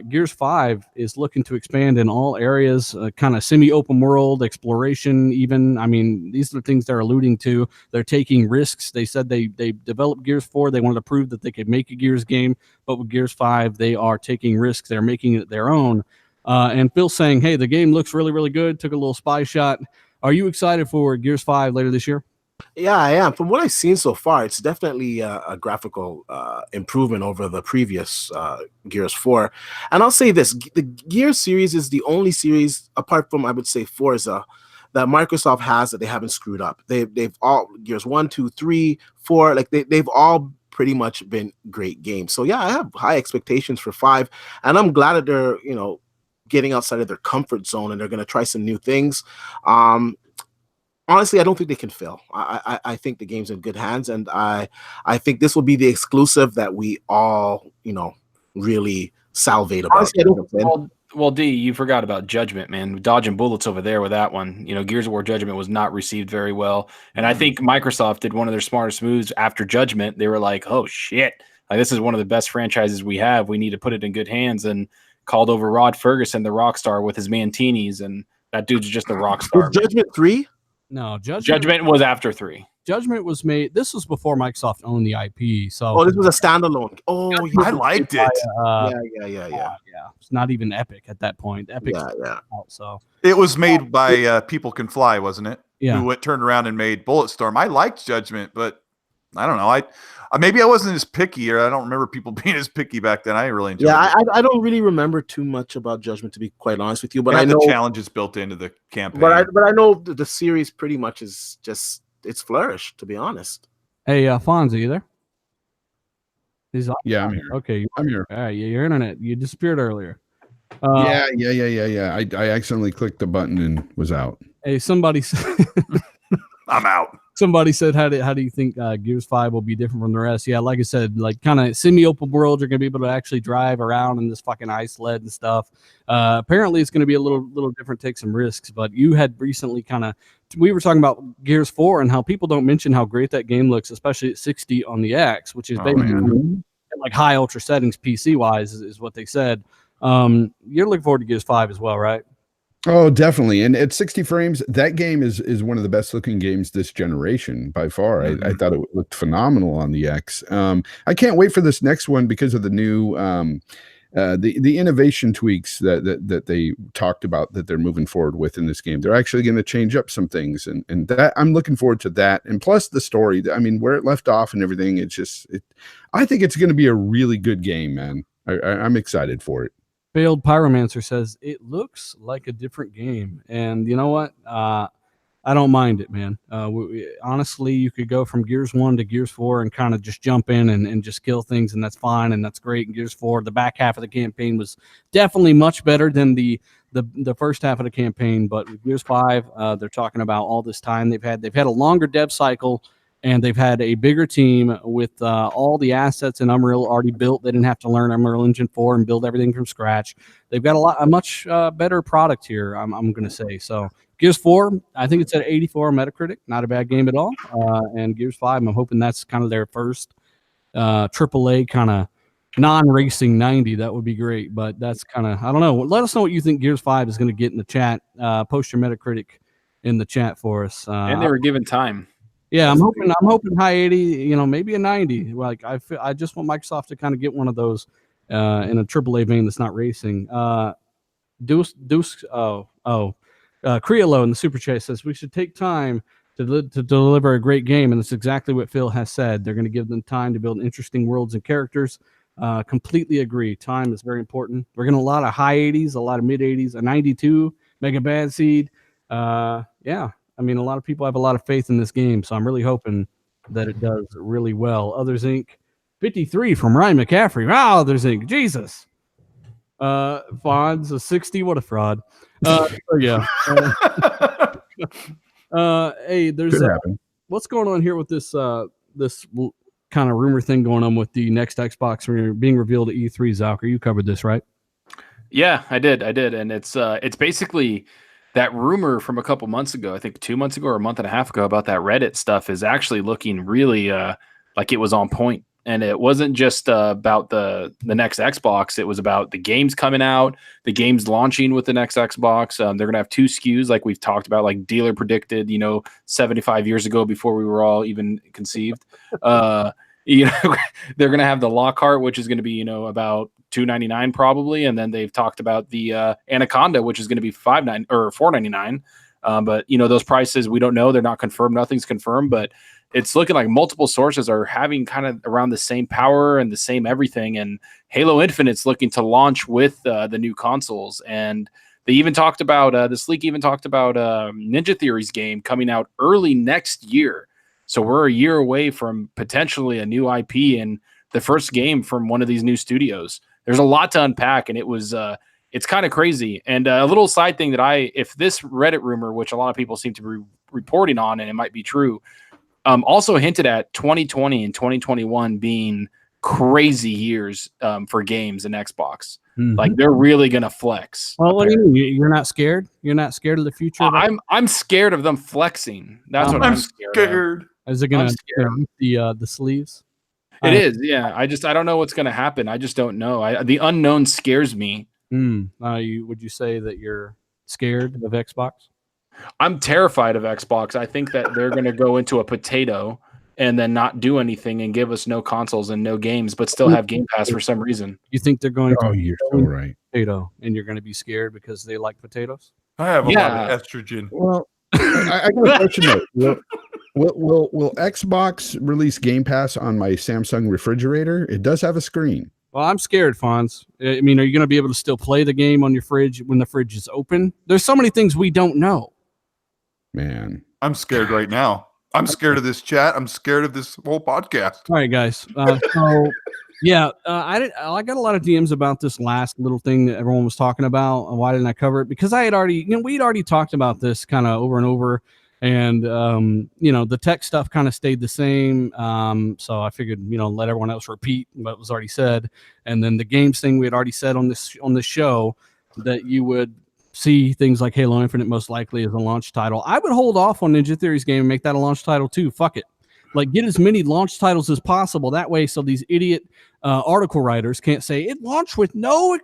Gears 5 is looking to expand in all areas, kind of semi-open world exploration. Even, I mean, these are the things they're alluding to. They're taking risks. They said they developed Gears 4. They wanted to prove that they could make a Gears game, but with Gears 5, they are taking risks. They're making it their own. And Phil's saying, hey, the game looks really, really good. Took a little spy shot. Are you excited for Gears 5 later this year? Yeah, I am. From what I've seen so far, it's definitely a graphical improvement over the previous Gears 4. And I'll say this, the Gears series is the only series, apart from, I would say, Forza, that Microsoft has that they haven't screwed up. They've all, Gears 1, 2, 3, 4, like they've all pretty much been great games. So yeah, I have high expectations for 5. And I'm glad that they're, getting outside of their comfort zone and they're going to try some new things. Honestly, I don't think they can fail. I think the game's in good hands, and I think this will be the exclusive that we all, really salivate about. Honestly, well, D, you forgot about Judgment, man. Dodging bullets over there with that one. Gears of War Judgment was not received very well, and I think Microsoft did one of their smartest moves after Judgment. They were like, "Oh shit, like this is one of the best franchises we have. We need to put it in good hands," and called over Rod Ferguson, the rock star, with his Mantinis, and that dude's just a rock star. Was Judgment 3? No, Judgment was after 3. Judgment was made. This was before Microsoft owned the IP. So this was a standalone. Oh, I liked it. Yeah. It's not even Epic at that point. Epic. Out, so it was made by People Can Fly, wasn't it? Yeah. Who turned around and made Bulletstorm. I liked Judgment, but I don't know. I maybe I wasn't as picky, or I don't remember people being as picky back then. I really enjoyed it. I don't really remember too much about Judgment, to be quite honest with you. But It I had know the challenges built into the campaign. But I know the series pretty much is just it's flourished, to be honest. Hey, Fonzie, you there? He's like, Yeah, I'm here. okay, I'm here. all right, your internet, you disappeared earlier. Yeah. I accidentally clicked the button and was out. Hey, somebody I'm out. Somebody said, how do you think Gears 5 will be different from the rest? Yeah, like I said, like kind of semi-open world. You're going to be able to actually drive around in this fucking ice sled and stuff. Apparently, it's going to be a little different, take some risks. But you had recently we were talking about Gears 4 and how people don't mention how great that game looks, especially at 60 on the X, which is basically like high ultra settings PC-wise is what they said. You're looking forward to Gears 5 as well, right? Oh, definitely. And at 60 frames, that game is one of the best looking games this generation by far. I thought it looked phenomenal on the X. I can't wait for this next one because of the new the innovation tweaks that they talked about that they're moving forward with in this game. They're actually going to change up some things, and that I'm looking forward to that. And plus the story, I mean, where it left off and everything, I think it's going to be a really good game, man. I'm excited for it. Failed Pyromancer says it looks like a different game, and you know what? I don't mind it, man. Honestly, you could go from Gears 1 to Gears 4 and kind of just jump in and just kill things, and that's fine, and that's great. In Gears 4, the back half of the campaign was definitely much better than the first half of the campaign. But with Gears 5, they're talking about all this time they've had a longer dev cycle, and they've had a bigger team with all the assets in Unreal already built. They didn't have to learn Unreal Engine 4 and build everything from scratch. They've got a much better product here, I'm going to say. So Gears 4, I think it's at 84 Metacritic. Not a bad game at all. And Gears 5, I'm hoping that's kind of their first AAA kind of non-racing 90. That would be great. But that's kind of, I don't know. Let us know what you think Gears 5 is going to get in the chat. Post your Metacritic in the chat for us. And they were given time. Yeah, I'm hoping high 80, maybe a 90. Like I just want Microsoft to kind of get one of those in a AAA vein that's not racing. Creolo in the super chat says we should take time to deliver a great game, and it's exactly what Phil has said. They're going to give them time to build interesting worlds and characters. Completely agree. Time is very important. We're getting a lot of high 80s, a lot of mid 80s, a 92 Mega Bad Seed. Yeah. I mean, a lot of people have a lot of faith in this game, so I'm really hoping that it does really well. Others Inc. 53 from Ryan McCaffrey. Wow, Others Inc. Jesus. Fonz a 60. What a fraud. Yeah. Hey, there's what's going on here with this this kind of rumor thing going on with the next Xbox being revealed at E3. Zalker, you covered this, right? Yeah, I did, and it's basically that rumor from a couple months ago, I think 2 months ago or a month and a half ago, about that Reddit stuff is actually looking really like it was on point. And it wasn't just about the next Xbox. It was about the games coming out, the games launching with the next Xbox. They're going to have 2 SKUs like we've talked about, like dealer predicted, 75 years ago before we were all even conceived. They're going to have the Lockhart, which is going to be, about $299 probably, and then they've talked about the Anaconda, which is going to be $599 or $499. But those prices we don't know; they're not confirmed. Nothing's confirmed, but it's looking like multiple sources are having kind of around the same power and the same everything. And Halo Infinite's looking to launch with the new consoles, and they even talked about this leak. Even talked about Ninja Theory's game coming out early next year. So we're a year away from potentially a new IP and the first game from one of these new studios. There's a lot to unpack, and it's kind of crazy. And a little side thing that if this Reddit rumor, which a lot of people seem to be reporting on, and it might be true, also hinted at 2020 and 2021 being crazy years for games and Xbox. Mm-hmm. Like they're really gonna flex. Well, what do you mean? You're not scared? You're not scared of the future? I'm scared of them flexing. That's what I'm scared of. Is it gonna the sleeves? It is, yeah. I don't know what's gonna happen. I just don't know. The unknown scares me. Would you say that you're scared of Xbox? I'm terrified of Xbox. I think that they're going to go into a potato and then not do anything and give us no consoles and no games, but still have Game Pass for some reason. You think they're going to you're so right. Potato, and you're going to be scared because they like potatoes? I have a lot of estrogen. Well, I got a question though. Will Xbox release Game Pass on my Samsung refrigerator? It does have a screen. Well, I'm scared, Fonz. I mean, are you going to be able to still play the game on your fridge when the fridge is open? There's so many things we don't know. Man, I'm scared right now. I'm scared of this chat. I'm scared of this whole podcast. All right, guys. I got a lot of DMs about this last little thing that everyone was talking about. Why didn't I cover it? Because I had already, we'd already talked about this kind of over and over. And, the tech stuff kind of stayed the same. So I figured, let everyone else repeat what was already said. And then the games thing we had already said on this show that you would see things like Halo Infinite most likely as a launch title. I would hold off on Ninja Theory's game and make that a launch title too. Fuck it. Like, get as many launch titles as possible. That way, so these idiot article writers can't say it launched with no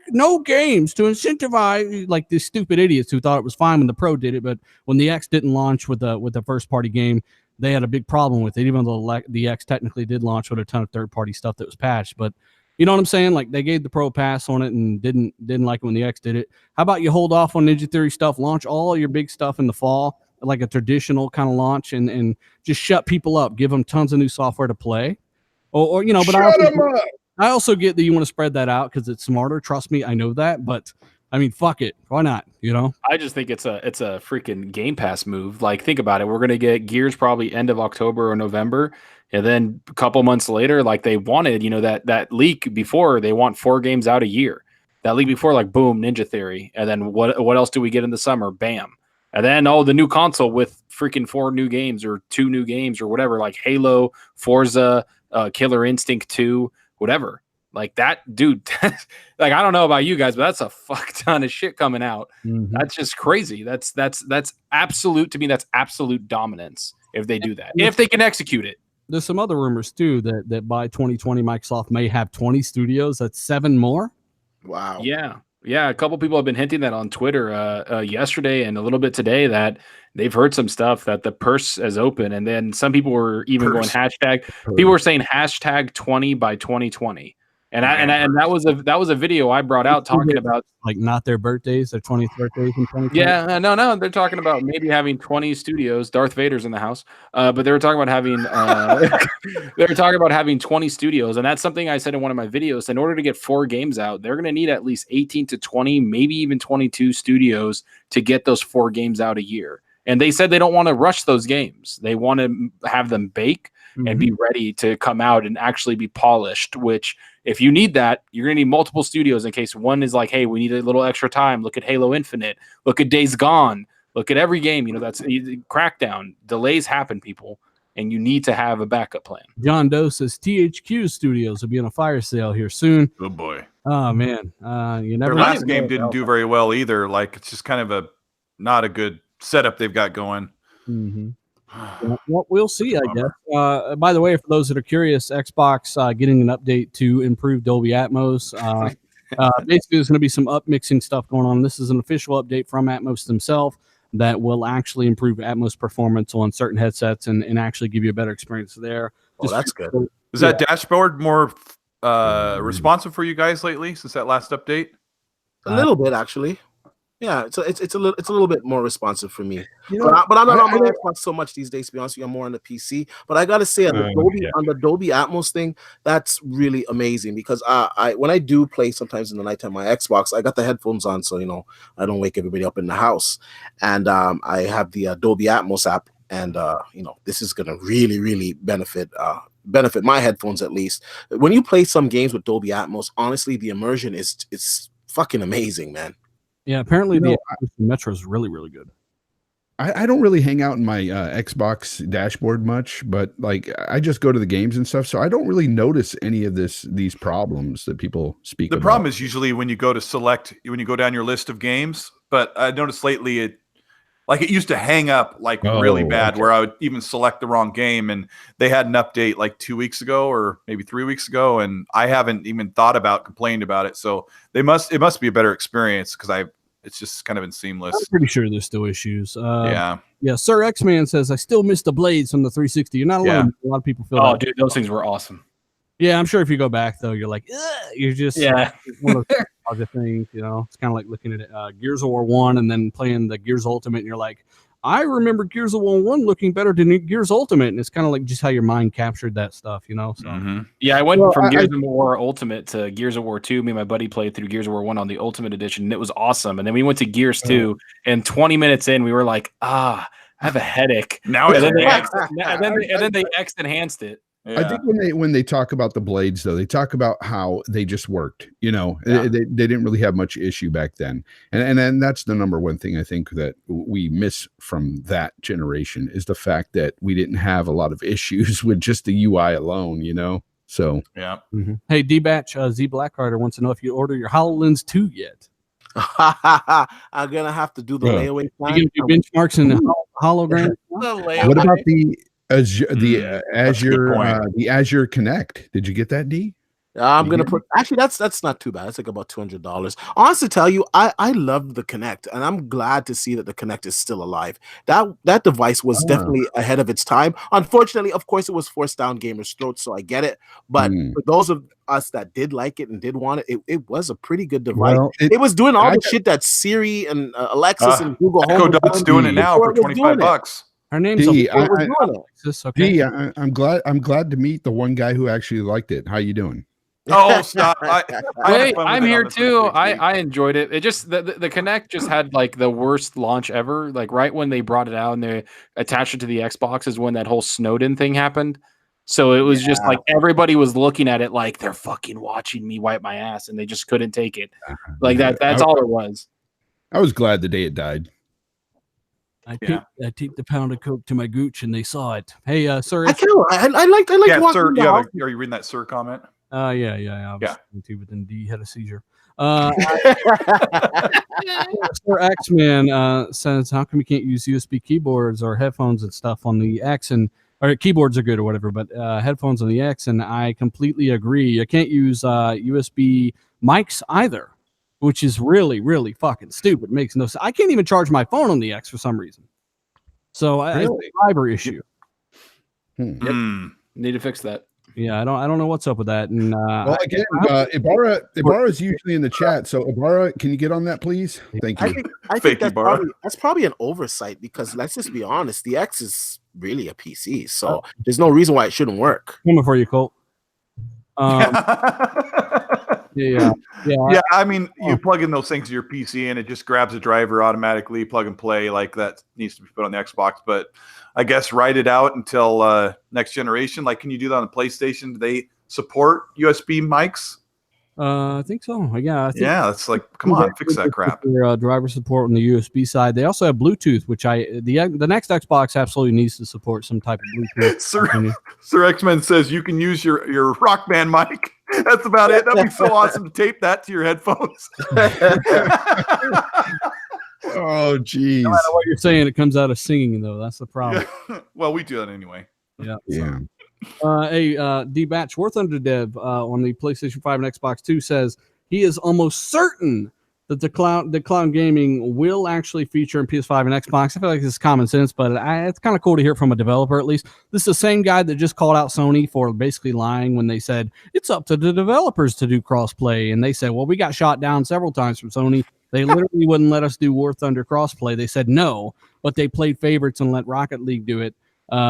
games to incentivize, like these stupid idiots who thought it was fine when the Pro did it, but when the X didn't launch with the first party game, they had a big problem with it. Even though the X technically did launch with a ton of third party stuff that was patched, but you know what I'm saying? Like, they gave the Pro pass on it and didn't like it when the X did it. How about you hold off on Ninja Theory stuff, launch all your big stuff in the fall, like a traditional kind of launch, and just shut people up, give them tons of new software to play, or but I also get that you want to spread that out because it's smarter. Trust me, I know that, but I mean, fuck it, why not? I just think it's a freaking Game Pass move. Like, think about it. We're gonna get Gears probably end of October or November, and then a couple months later, like they wanted, that leak before, they want 4 games out a year. That leak before, like, boom, Ninja Theory, and then what else do we get in the summer? Bam. And then, the new console with freaking 4 new games or 2 new games or whatever, like Halo, Forza, Killer Instinct 2, whatever. Like that, dude, like, I don't know about you guys, but that's a fuck ton of shit coming out. Mm-hmm. That's just crazy. That's absolute, to me, that's absolute dominance if they do that, if they can execute it. There's some other rumors, too, that by 2020, Microsoft may have 20 studios. That's 7 more. Wow. Yeah, a couple people have been hinting that on Twitter yesterday and a little bit today that they've heard some stuff that the purse is open, and then some people were even going hashtag. People were saying hashtag 20 by 2020, and that was a video I brought out talking about, like, not their birthdays, their 20th birthdays in 2020. Yeah, no, they're talking about maybe having 20 studios. Darth Vader's in the house, but they were talking about having they were talking about having 20 studios, and that's something I said in one of my videos. In order to get 4 games out, they're going to need at least 18 to 20, maybe even 22 studios to get those 4 games out a year. And they said they don't want to rush those games. They want to have them bake and be ready to come out and actually be polished, which, if you need that, you're going to need multiple studios in case one is like, hey, we need a little extra time. Look at Halo Infinite. Look at Days Gone. Look at every game. That's Crackdown. Delays happen, people, and you need to have a backup plan. John Doe says THQ Studios will be on a fire sale here soon. Oh, boy. Oh, man. You never. Their last game didn't do very well either. Like, it's just kind of not a good setup they've got going. Mm-hmm. Well, we'll see, I guess. By the way, for those that are curious, Xbox getting an update to improve Dolby Atmos. Basically, there's going to be some upmixing stuff going on. This is an official update from Atmos themselves that will actually improve Atmos performance on certain headsets and actually give you a better experience there. Oh, that's good. Is that dashboard more responsive for you guys lately since that last update? A little bit, actually. Yeah, so it's a little bit more responsive for me. But I'm not on my Xbox so much these days, to be honest with you. I'm more on the PC. But I gotta say, on the Dolby Atmos thing, that's really amazing because I when I do play sometimes in the nighttime on my Xbox, I got the headphones on, so I don't wake everybody up in the house. And I have the Dolby Atmos app, and this is gonna really, really benefit my headphones at least. When you play some games with Dolby Atmos, honestly, the immersion is fucking amazing, man. Yeah, apparently the Metro is really, really good. I don't really hang out in my Xbox dashboard much, but like I just go to the games and stuff, so I don't really notice any of these problems that people speak about. The problem is usually when you go down your list of games, but I noticed lately it used to hang up really bad, where I would even select the wrong game, and they had an update like 2 weeks ago or maybe 3 weeks ago, and I haven't even complained about it. So it must be a better experience because it's just kind of been seamless. I'm pretty sure there's still issues. Yeah. Sir X-Man says, I still miss the blades from the 360. You're not alone. A lot of people feel that. Dude, those things were awesome. Yeah, I'm sure if you go back, though, you're like, you're just one of those other things, It's kind of like looking at Gears of War 1 and then playing the Gears Ultimate, and you're like, I remember Gears of War 1 looking better than Gears Ultimate, and it's kind of like just how your mind captured that stuff, you know? So Yeah, I went from Gears of War Ultimate to Gears of War 2. Me and my buddy played through Gears of War 1 on the Ultimate Edition, and it was awesome. And then we went to Gears 2, and 20 minutes in, we were like, I have a headache. Now and it's then they X enhanced it. Yeah. I think when they talk about the blades, though, they talk about how they just worked. You know, they didn't really have much issue back then, and that's the number one thing I think that we miss from that generation is the fact that we didn't have a lot of issues with just the UI alone. You know, so yeah. Hey, D-Batch, Z Blackhearter wants to know if you order your HoloLens 2 yet. I'm gonna have to do the layaway plan. You do benchmarks in the hologram. What about the Azure Connect? Did you get that, D? I'm gonna put that's not too bad. It's like about $200. Honestly, tell you, I love the Connect, and I'm glad to see that the Connect is still alive. That device was definitely ahead of its time. Unfortunately, of course, it was forced down gamers' throats, so I get it. But for those of us that did like it and did want it, it was a pretty good device. Well, it was doing all the shit that Siri and Alexis and Google Home Dot's doing it now for $25. Her name's D. I'm glad to meet the one guy who actually liked it. How you doing? Oh, stop! I'm here too. I enjoyed it. It just the Kinect just had like the worst launch ever. Like right when they brought it out and they attached it to the Xbox is when that whole Snowden thing happened. So it was just like everybody was looking at it like they're fucking watching me wipe my ass, and they just couldn't take it. Like that. That's all it was. I was glad the day it died. I taped the pound of coke to my gooch, and they saw it. Hey, sir. I like. Yeah, sir. Are you reading that sir comment? Yeah. But then D had a seizure. Sir X-Man says, how come you can't use USB keyboards or headphones and stuff on the X? Or keyboards are good or whatever, but headphones on the X, and I completely agree. I can't use USB mics either, which is really, really fucking stupid. It makes no sense. I can't even charge my phone on the X for some reason. So it's a fiber issue. Need to fix that. Yeah, I don't know what's up with that. And well, again, Ibarra is usually in the chat. So Ibarra, can you get on that, please? Thank you. I think that's probably an oversight because let's just be honest, the X is really a PC, so there's no reason why it shouldn't work. Coming for you, Colt. Yeah. I mean, you plug in those things to your PC and it just grabs a driver automatically, plug and play. Like that needs to be put on the Xbox. But I guess write it out until next generation. Like, can you do that on the PlayStation? Do they support USB mics? I think so. Yeah. It's like, come on, fix that crap. Driver support on the USB side. They also have Bluetooth, which the next Xbox absolutely needs to support some type of Bluetooth. Sir X-Men says you can use your Rock Band mic. That's about it. That'd be so awesome to tape that to your headphones. Oh, geez. No matter what you're saying, it comes out of singing, though. That's the problem. Yeah. Well, we do that anyway. Yeah. Hey, D-Batch, War Thunder Dev on the PlayStation 5 and Xbox 2 says he is almost certain that the cloud gaming will actually feature in PS5 and Xbox. I feel like this is common sense, but it's kind of cool to hear from a developer at least. This is the same guy that just called out Sony for basically lying when they said it's up to the developers to do crossplay, and they said, well, we got shot down several times from Sony. They literally wouldn't let us do War Thunder crossplay. They said no, but they played favorites and let Rocket League do it.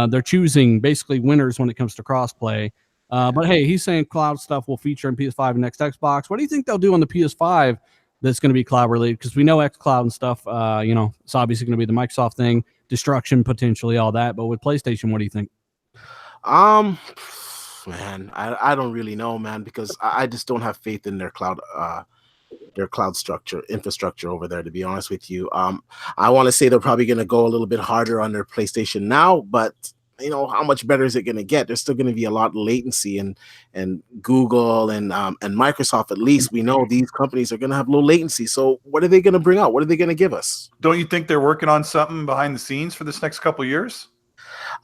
They're choosing basically winners when it comes to crossplay. But hey, he's saying cloud stuff will feature in PS5 and next Xbox. What do you think they'll do on the PS5 that's going to be cloud related? Because we know xCloud and stuff, it's obviously going to be the Microsoft thing, destruction potentially, all that. But with PlayStation, what do you think? Man, I don't really know, man, because I just don't have faith in their cloud infrastructure over there, to be honest with you. I want to say they're probably going to go a little bit harder on their PlayStation now, but how much better is it going to get? There's still going to be a lot of latency, and Google and Microsoft, at least we know these companies are going to have low latency. So what are they going to bring out? What are they going to give us? Don't you think they're working on something behind the scenes for this next couple of years?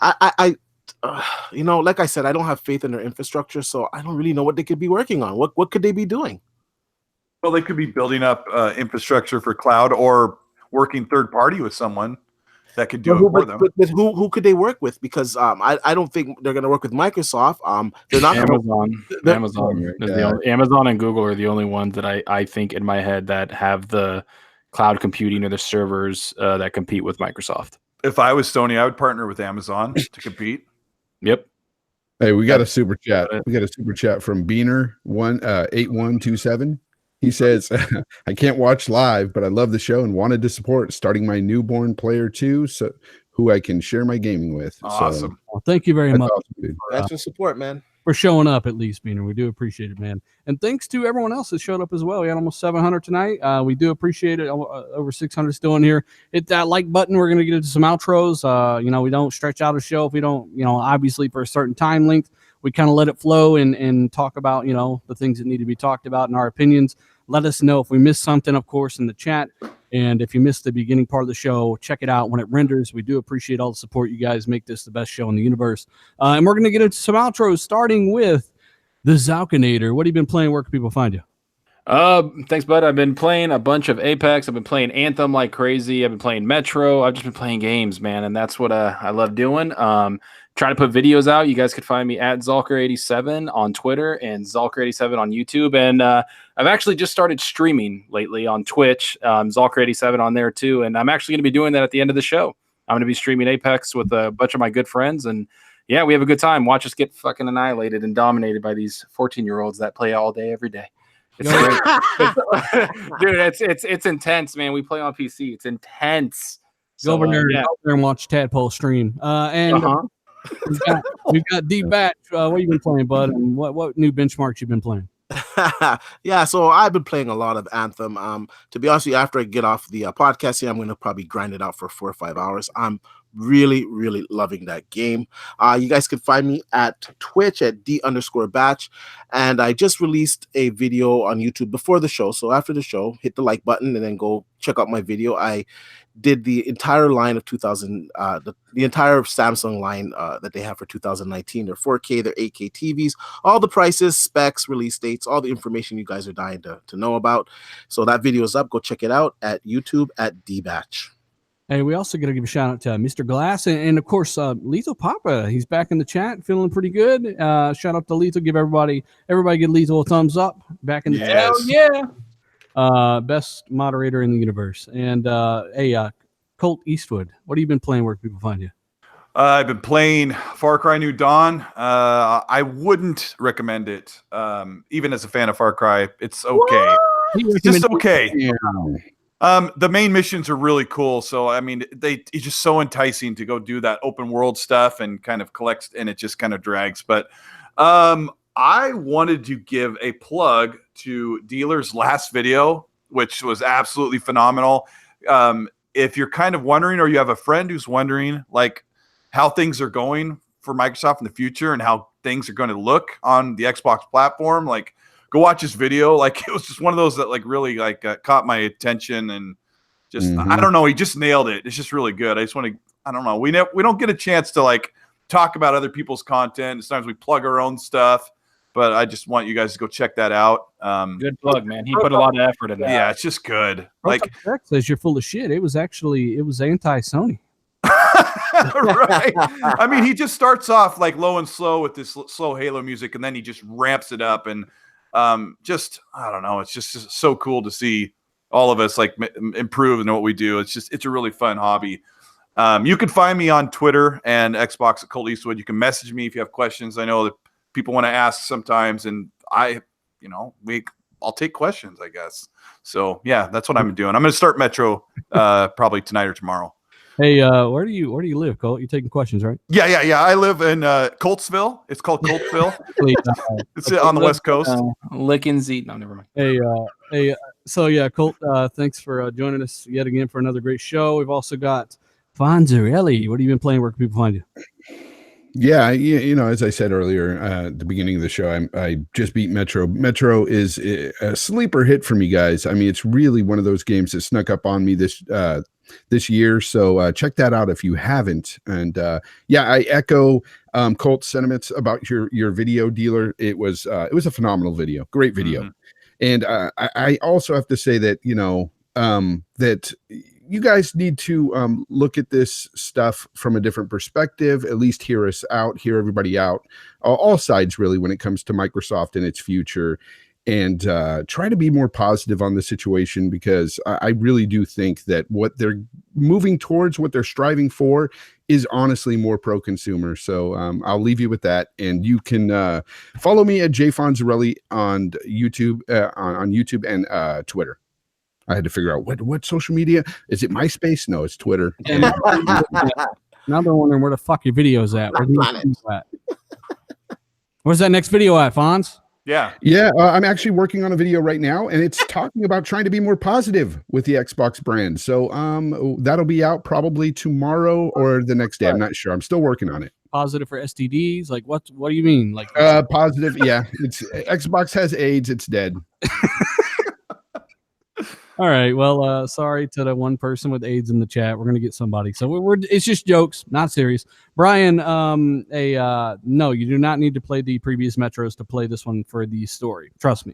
Like I said, I don't have faith in their infrastructure, so I don't really know what they could be working on. What could they be doing? Well, they could be building up infrastructure for cloud or working third party with someone that could do it for them. But who could they work with? Because I don't think they're going to work with Microsoft. They're not Amazon and Google are the only ones that I think in my head that have the cloud computing or the servers that compete with Microsoft. If I was Sony, I would partner with Amazon to compete. Yep. Hey, we got a super chat. We got a super chat from Beaner 8127. He says, I can't watch live, but I love the show and wanted to support starting my newborn player too, so who I can share my gaming with. Awesome. So, Well, thank you very much awesome, dude. Thanks for support, man. for showing up at least, Beaner. We do appreciate it, man. And thanks to everyone else that showed up as well. We had almost 700 tonight. We do appreciate it. Over 600 still in here. Hit that like button. We're going to get into some outros. We don't stretch out a show if we don't, obviously for a certain time length. We kind of let it flow and talk about, the things that need to be talked about in our opinions. Let us know if we missed something, of course, in the chat. And if you missed the beginning part of the show, check it out when it renders. We do appreciate all the support. You guys make this the best show in the universe. And we're going to get into some outros, starting with the Zalkinator. What have you been playing? Where can people find you? Thanks, bud. I've been playing a bunch of Apex. I've been playing Anthem like crazy. I've been playing Metro. I've just been playing games, man, and that's what I love doing. Trying to put videos out. You guys could find me at Zalker87 on Twitter and Zalker87 on YouTube. And I've actually just started streaming lately on Twitch. Zalker87 on there too. And I'm actually going to be doing that at the end of the show. I'm going to be streaming Apex with a bunch of my good friends. And yeah, we have a good time. Watch us get fucking annihilated and dominated by these 14-year-olds that play all day, every day. It's great. Dude, it's intense, man. We play on PC. It's intense. Go over there and watch Tadpole stream. We've got D-Batch. What have you been playing, bud? And what new benchmarks you been playing? Yeah, so I've been playing a lot of Anthem. To be honest with you, after I get off the podcast here, I'm going to probably grind it out for 4 or 5 hours. I'm really, really loving that game. You guys can find me at Twitch at D_batch. And I just released a video on YouTube before the show. So after the show, hit the like button and then go check out my video. I did the entire line of the entire Samsung line that they have for 2019. They're 4K, they're 8K TVs, all the prices, specs, release dates, all the information you guys are dying to know about. So that video is up. Go check it out at YouTube at DBatch. Hey, we also got to give a shout out to Mr. Glass and of course, Lethal Papa. He's back in the chat, feeling pretty good. Shout out to Lethal. Give everybody give Lethal a thumbs up. Back in the chat. Hell yeah. Best moderator in the universe. And Colt Eastwood, what have you been playing? Where can people find you? I've been playing Far Cry New Dawn. I wouldn't recommend it, even as a fan of Far Cry. It's okay. It's just okay. The main missions are really cool. So, I mean, it's just so enticing to go do that open world stuff and kind of collect, and it just kind of drags. But I wanted to give a plug to Dealer's last video, which was absolutely phenomenal. If you're kind of wondering, or you have a friend who's wondering, like, how things are going for Microsoft in the future and how things are going to look on the Xbox platform, like, go watch this video. Like, it was just one of those that like really like caught my attention, and just I don't know, he just nailed it. It's just really good. I just want to, I don't know, we don't get a chance to like talk about other people's content. Sometimes we plug our own stuff, but I just want you guys to go check that out. Good plug, man. He put a lot of effort in that. Yeah, it's just good. Like, says you're full of shit. It was anti-Sony. Right. I mean, he just starts off like low and slow with this slow Halo music, and then he just ramps it up, and just, I don't know, it's just so cool to see all of us like improve in what we do. It's a really fun hobby. You can find me on Twitter and Xbox at Colt Eastwood. You can message me if you have questions. I know that people want to ask sometimes, and I'll take questions, I guess. So yeah, that's what I'm doing. I'm going to start Metro probably tonight or tomorrow. Hey, where do you live, Colt? You're taking questions, right? Yeah. I live in Coltsville. It's called Coltsville. It's on the West Coast. Lickens. No, never mind. Hey. So yeah, Colt. Thanks for joining us yet again for another great show. We've also got Fonzarelli. What have you been playing? Where can people find you? Yeah, as I said earlier at the beginning of the show, I just beat Metro. Metro is a sleeper hit for me, guys. I mean, it's really one of those games that snuck up on me this year. So check that out if you haven't. And I echo Colt's sentiments about your video, Dealer. It was a phenomenal video, great video. And I also have to say that that you guys need to look at this stuff from a different perspective, at least hear us out, hear everybody out, all sides really, when it comes to Microsoft and its future. and try to be more positive on the situation, because I really do think that what they're moving towards, what they're striving for, is honestly more pro-consumer. So I'll leave you with that, and you can follow me at Jay Fonzarelli on YouTube, on YouTube and Twitter. I had to figure out what social media is. It MySpace? No, it's Twitter. And now they're wondering where the fuck your video's at. Where's that next video at, Fonz? Yeah. I'm actually working on a video right now, and it's talking about trying to be more positive with the Xbox brand. So that'll be out probably tomorrow or the next day. I'm not sure. I'm still working on it. Positive for STDs? Like what do you mean? Like positive? Yeah, it's Xbox has AIDS. It's dead. All right. Well, sorry to the one person with AIDS in the chat. We're gonna get somebody. So it's just jokes, not serious. Brian, no, you do not need to play the previous Metros to play this one for the story. Trust me.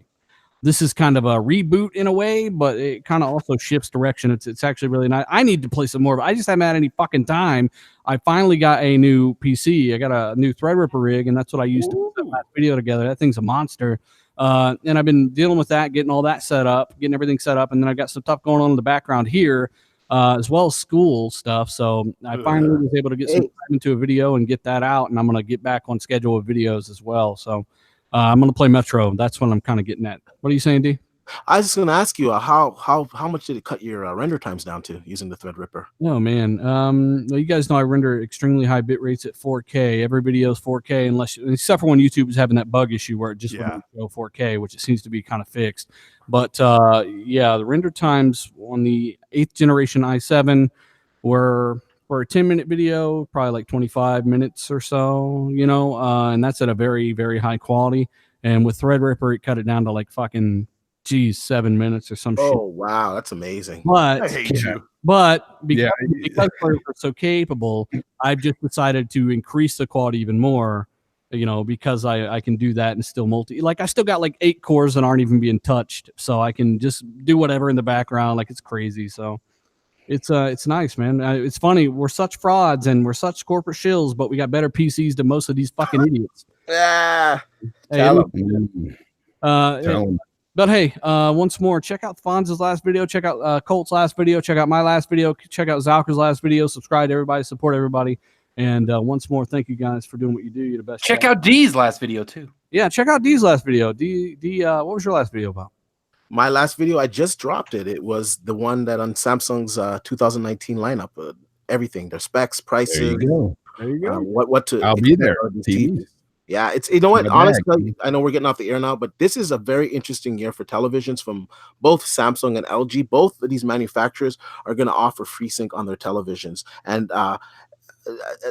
This is kind of a reboot in a way, but it kind of also shifts direction. It's actually really nice. I need to play some more, but I just haven't had any fucking time. I finally got a new PC. I got a new Threadripper rig, and that's what I used to put that video together. That thing's a monster. And I've been dealing with that, getting all that set up, getting everything set up. And then I've got some stuff going on in the background here, as well as school stuff. So I finally was able to get some time into a video and get that out. And I'm going to get back on schedule with videos as well. So I'm going to play Metro. That's what I'm kind of getting at. What are you saying, D? I was just going to ask you how much did it cut your render times down to using the Threadripper? Oh man, well, you guys know I render extremely high bit rates at 4K. Every video is 4K, except for when YouTube is having that bug issue where it just wouldn't go 4K, which it seems to be kind of fixed. But yeah, the render times on the 8th generation i7 were for a 10-minute video, probably like 25 minutes or so, and that's at a very, very high quality. And with Threadripper, it cut it down to like fucking 7 minutes or some shit. Oh wow, that's amazing. But I hate you. But because we're so capable, I've just decided to increase the quality even more, because I can do that and still I still got like 8 cores that aren't even being touched, so I can just do whatever in the background. Like, it's crazy. So it's nice, man. It's funny, we're such frauds and we're such corporate shills, but we got better PCs than most of these fucking idiots. Yeah. But hey, once more, check out Fonz's last video, check out Colt's last video, check out my last video, check out Zalker's last video, subscribe to everybody, support everybody. And once more, thank you guys for doing what you do. You're the best. Check out D's last video too. Yeah, check out D's last video. D, what was your last video about? My last video, I just dropped it. It was the one that on Samsung's 2019 lineup, everything, their specs, prices. There you go. What to? I'll be there. Yeah, it's what, honestly, I know we're getting off the air now, but this is a very interesting year for televisions from both Samsung and LG. Both of these manufacturers are going to offer FreeSync on their televisions. And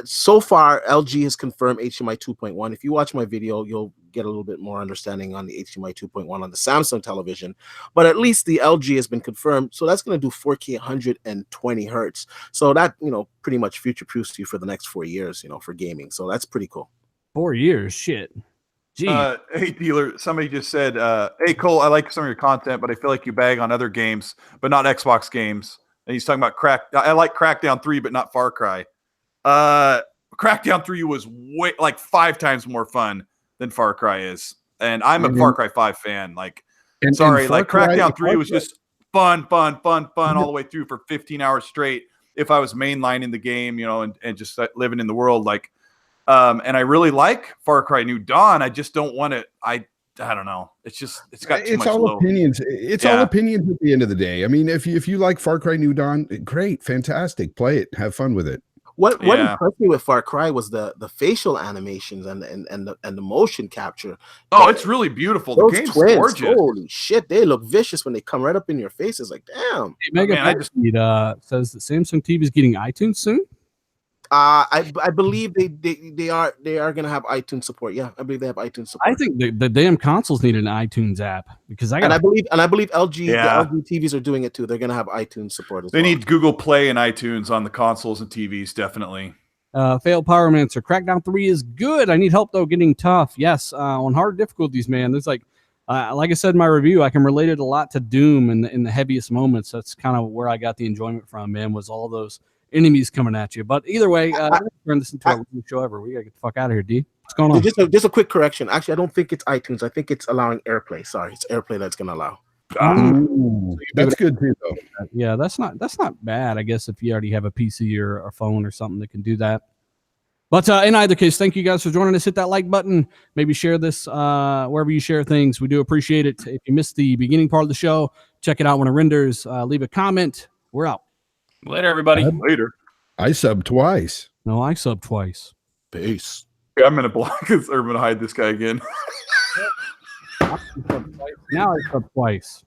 so far, LG has confirmed HDMI 2.1. If you watch my video, you'll get a little bit more understanding on the HDMI 2.1 on the Samsung television. But at least the LG has been confirmed. So that's going to do 4K 120 hertz. So that, pretty much future-proofs you for the next 4 years, for gaming. So that's pretty cool. 4 years, shit. Gee. Hey, dealer, somebody just said, hey, Cole, I like some of your content, but I feel like you bag on other games, but not Xbox games. And he's talking about I like Crackdown 3, but not Far Cry. Crackdown 3 was way, like 5 times more fun than Far Cry is. And I'm a Far Cry 5 fan. Crackdown 3 was just fun all the way through for 15 hours straight. If I was mainlining the game, and just living in the world, and I really like Far Cry New Dawn. I just don't want it. I don't know. It's got too much all opinions. It's all opinions at the end of the day. I mean, if you like Far Cry New Dawn, great, fantastic. Play it. Have fun with it. What impressed me with Far Cry was the facial animations and the motion capture. Oh, it's really beautiful. The game's gorgeous. Holy shit, they look vicious when they come right up in your face. It's like, damn. Hey, Mega says that Samsung TV is getting iTunes soon. I believe they are going to have iTunes support. Yeah, I believe they have iTunes support. I think the damn consoles need an iTunes app because I believe LG the LG TVs are doing it too. They're going to have iTunes support as well. They need Google Play and iTunes on the consoles and TVs, definitely. Failed Powermancer. Crackdown 3 is good. I need help though getting tough. Yes, on hard difficulties, man. There's like I said in my review, I can relate it a lot to Doom in the heaviest moments. That's kind of where I got the enjoyment from, man, was all those enemies coming at you. But either way, turn this into a show ever. We gotta get the fuck out of here, D. What's going on? Just a quick correction. Actually, I don't think it's iTunes. I think it's allowing AirPlay. Sorry, it's AirPlay that's going to allow. Ooh, that's good too, though. Yeah, that's not bad. I guess if you already have a PC or a phone or something that can do that. But in either case, thank you guys for joining us. Hit that like button. Maybe share this wherever you share things. We do appreciate it. If you missed the beginning part of the show, check it out when it renders. Leave a comment. We're out. Later, everybody. Later. I subbed twice. No, I subbed twice. Peace. Yeah, I'm gonna block this, or I'm gonna hide this guy again. Now I subbed twice.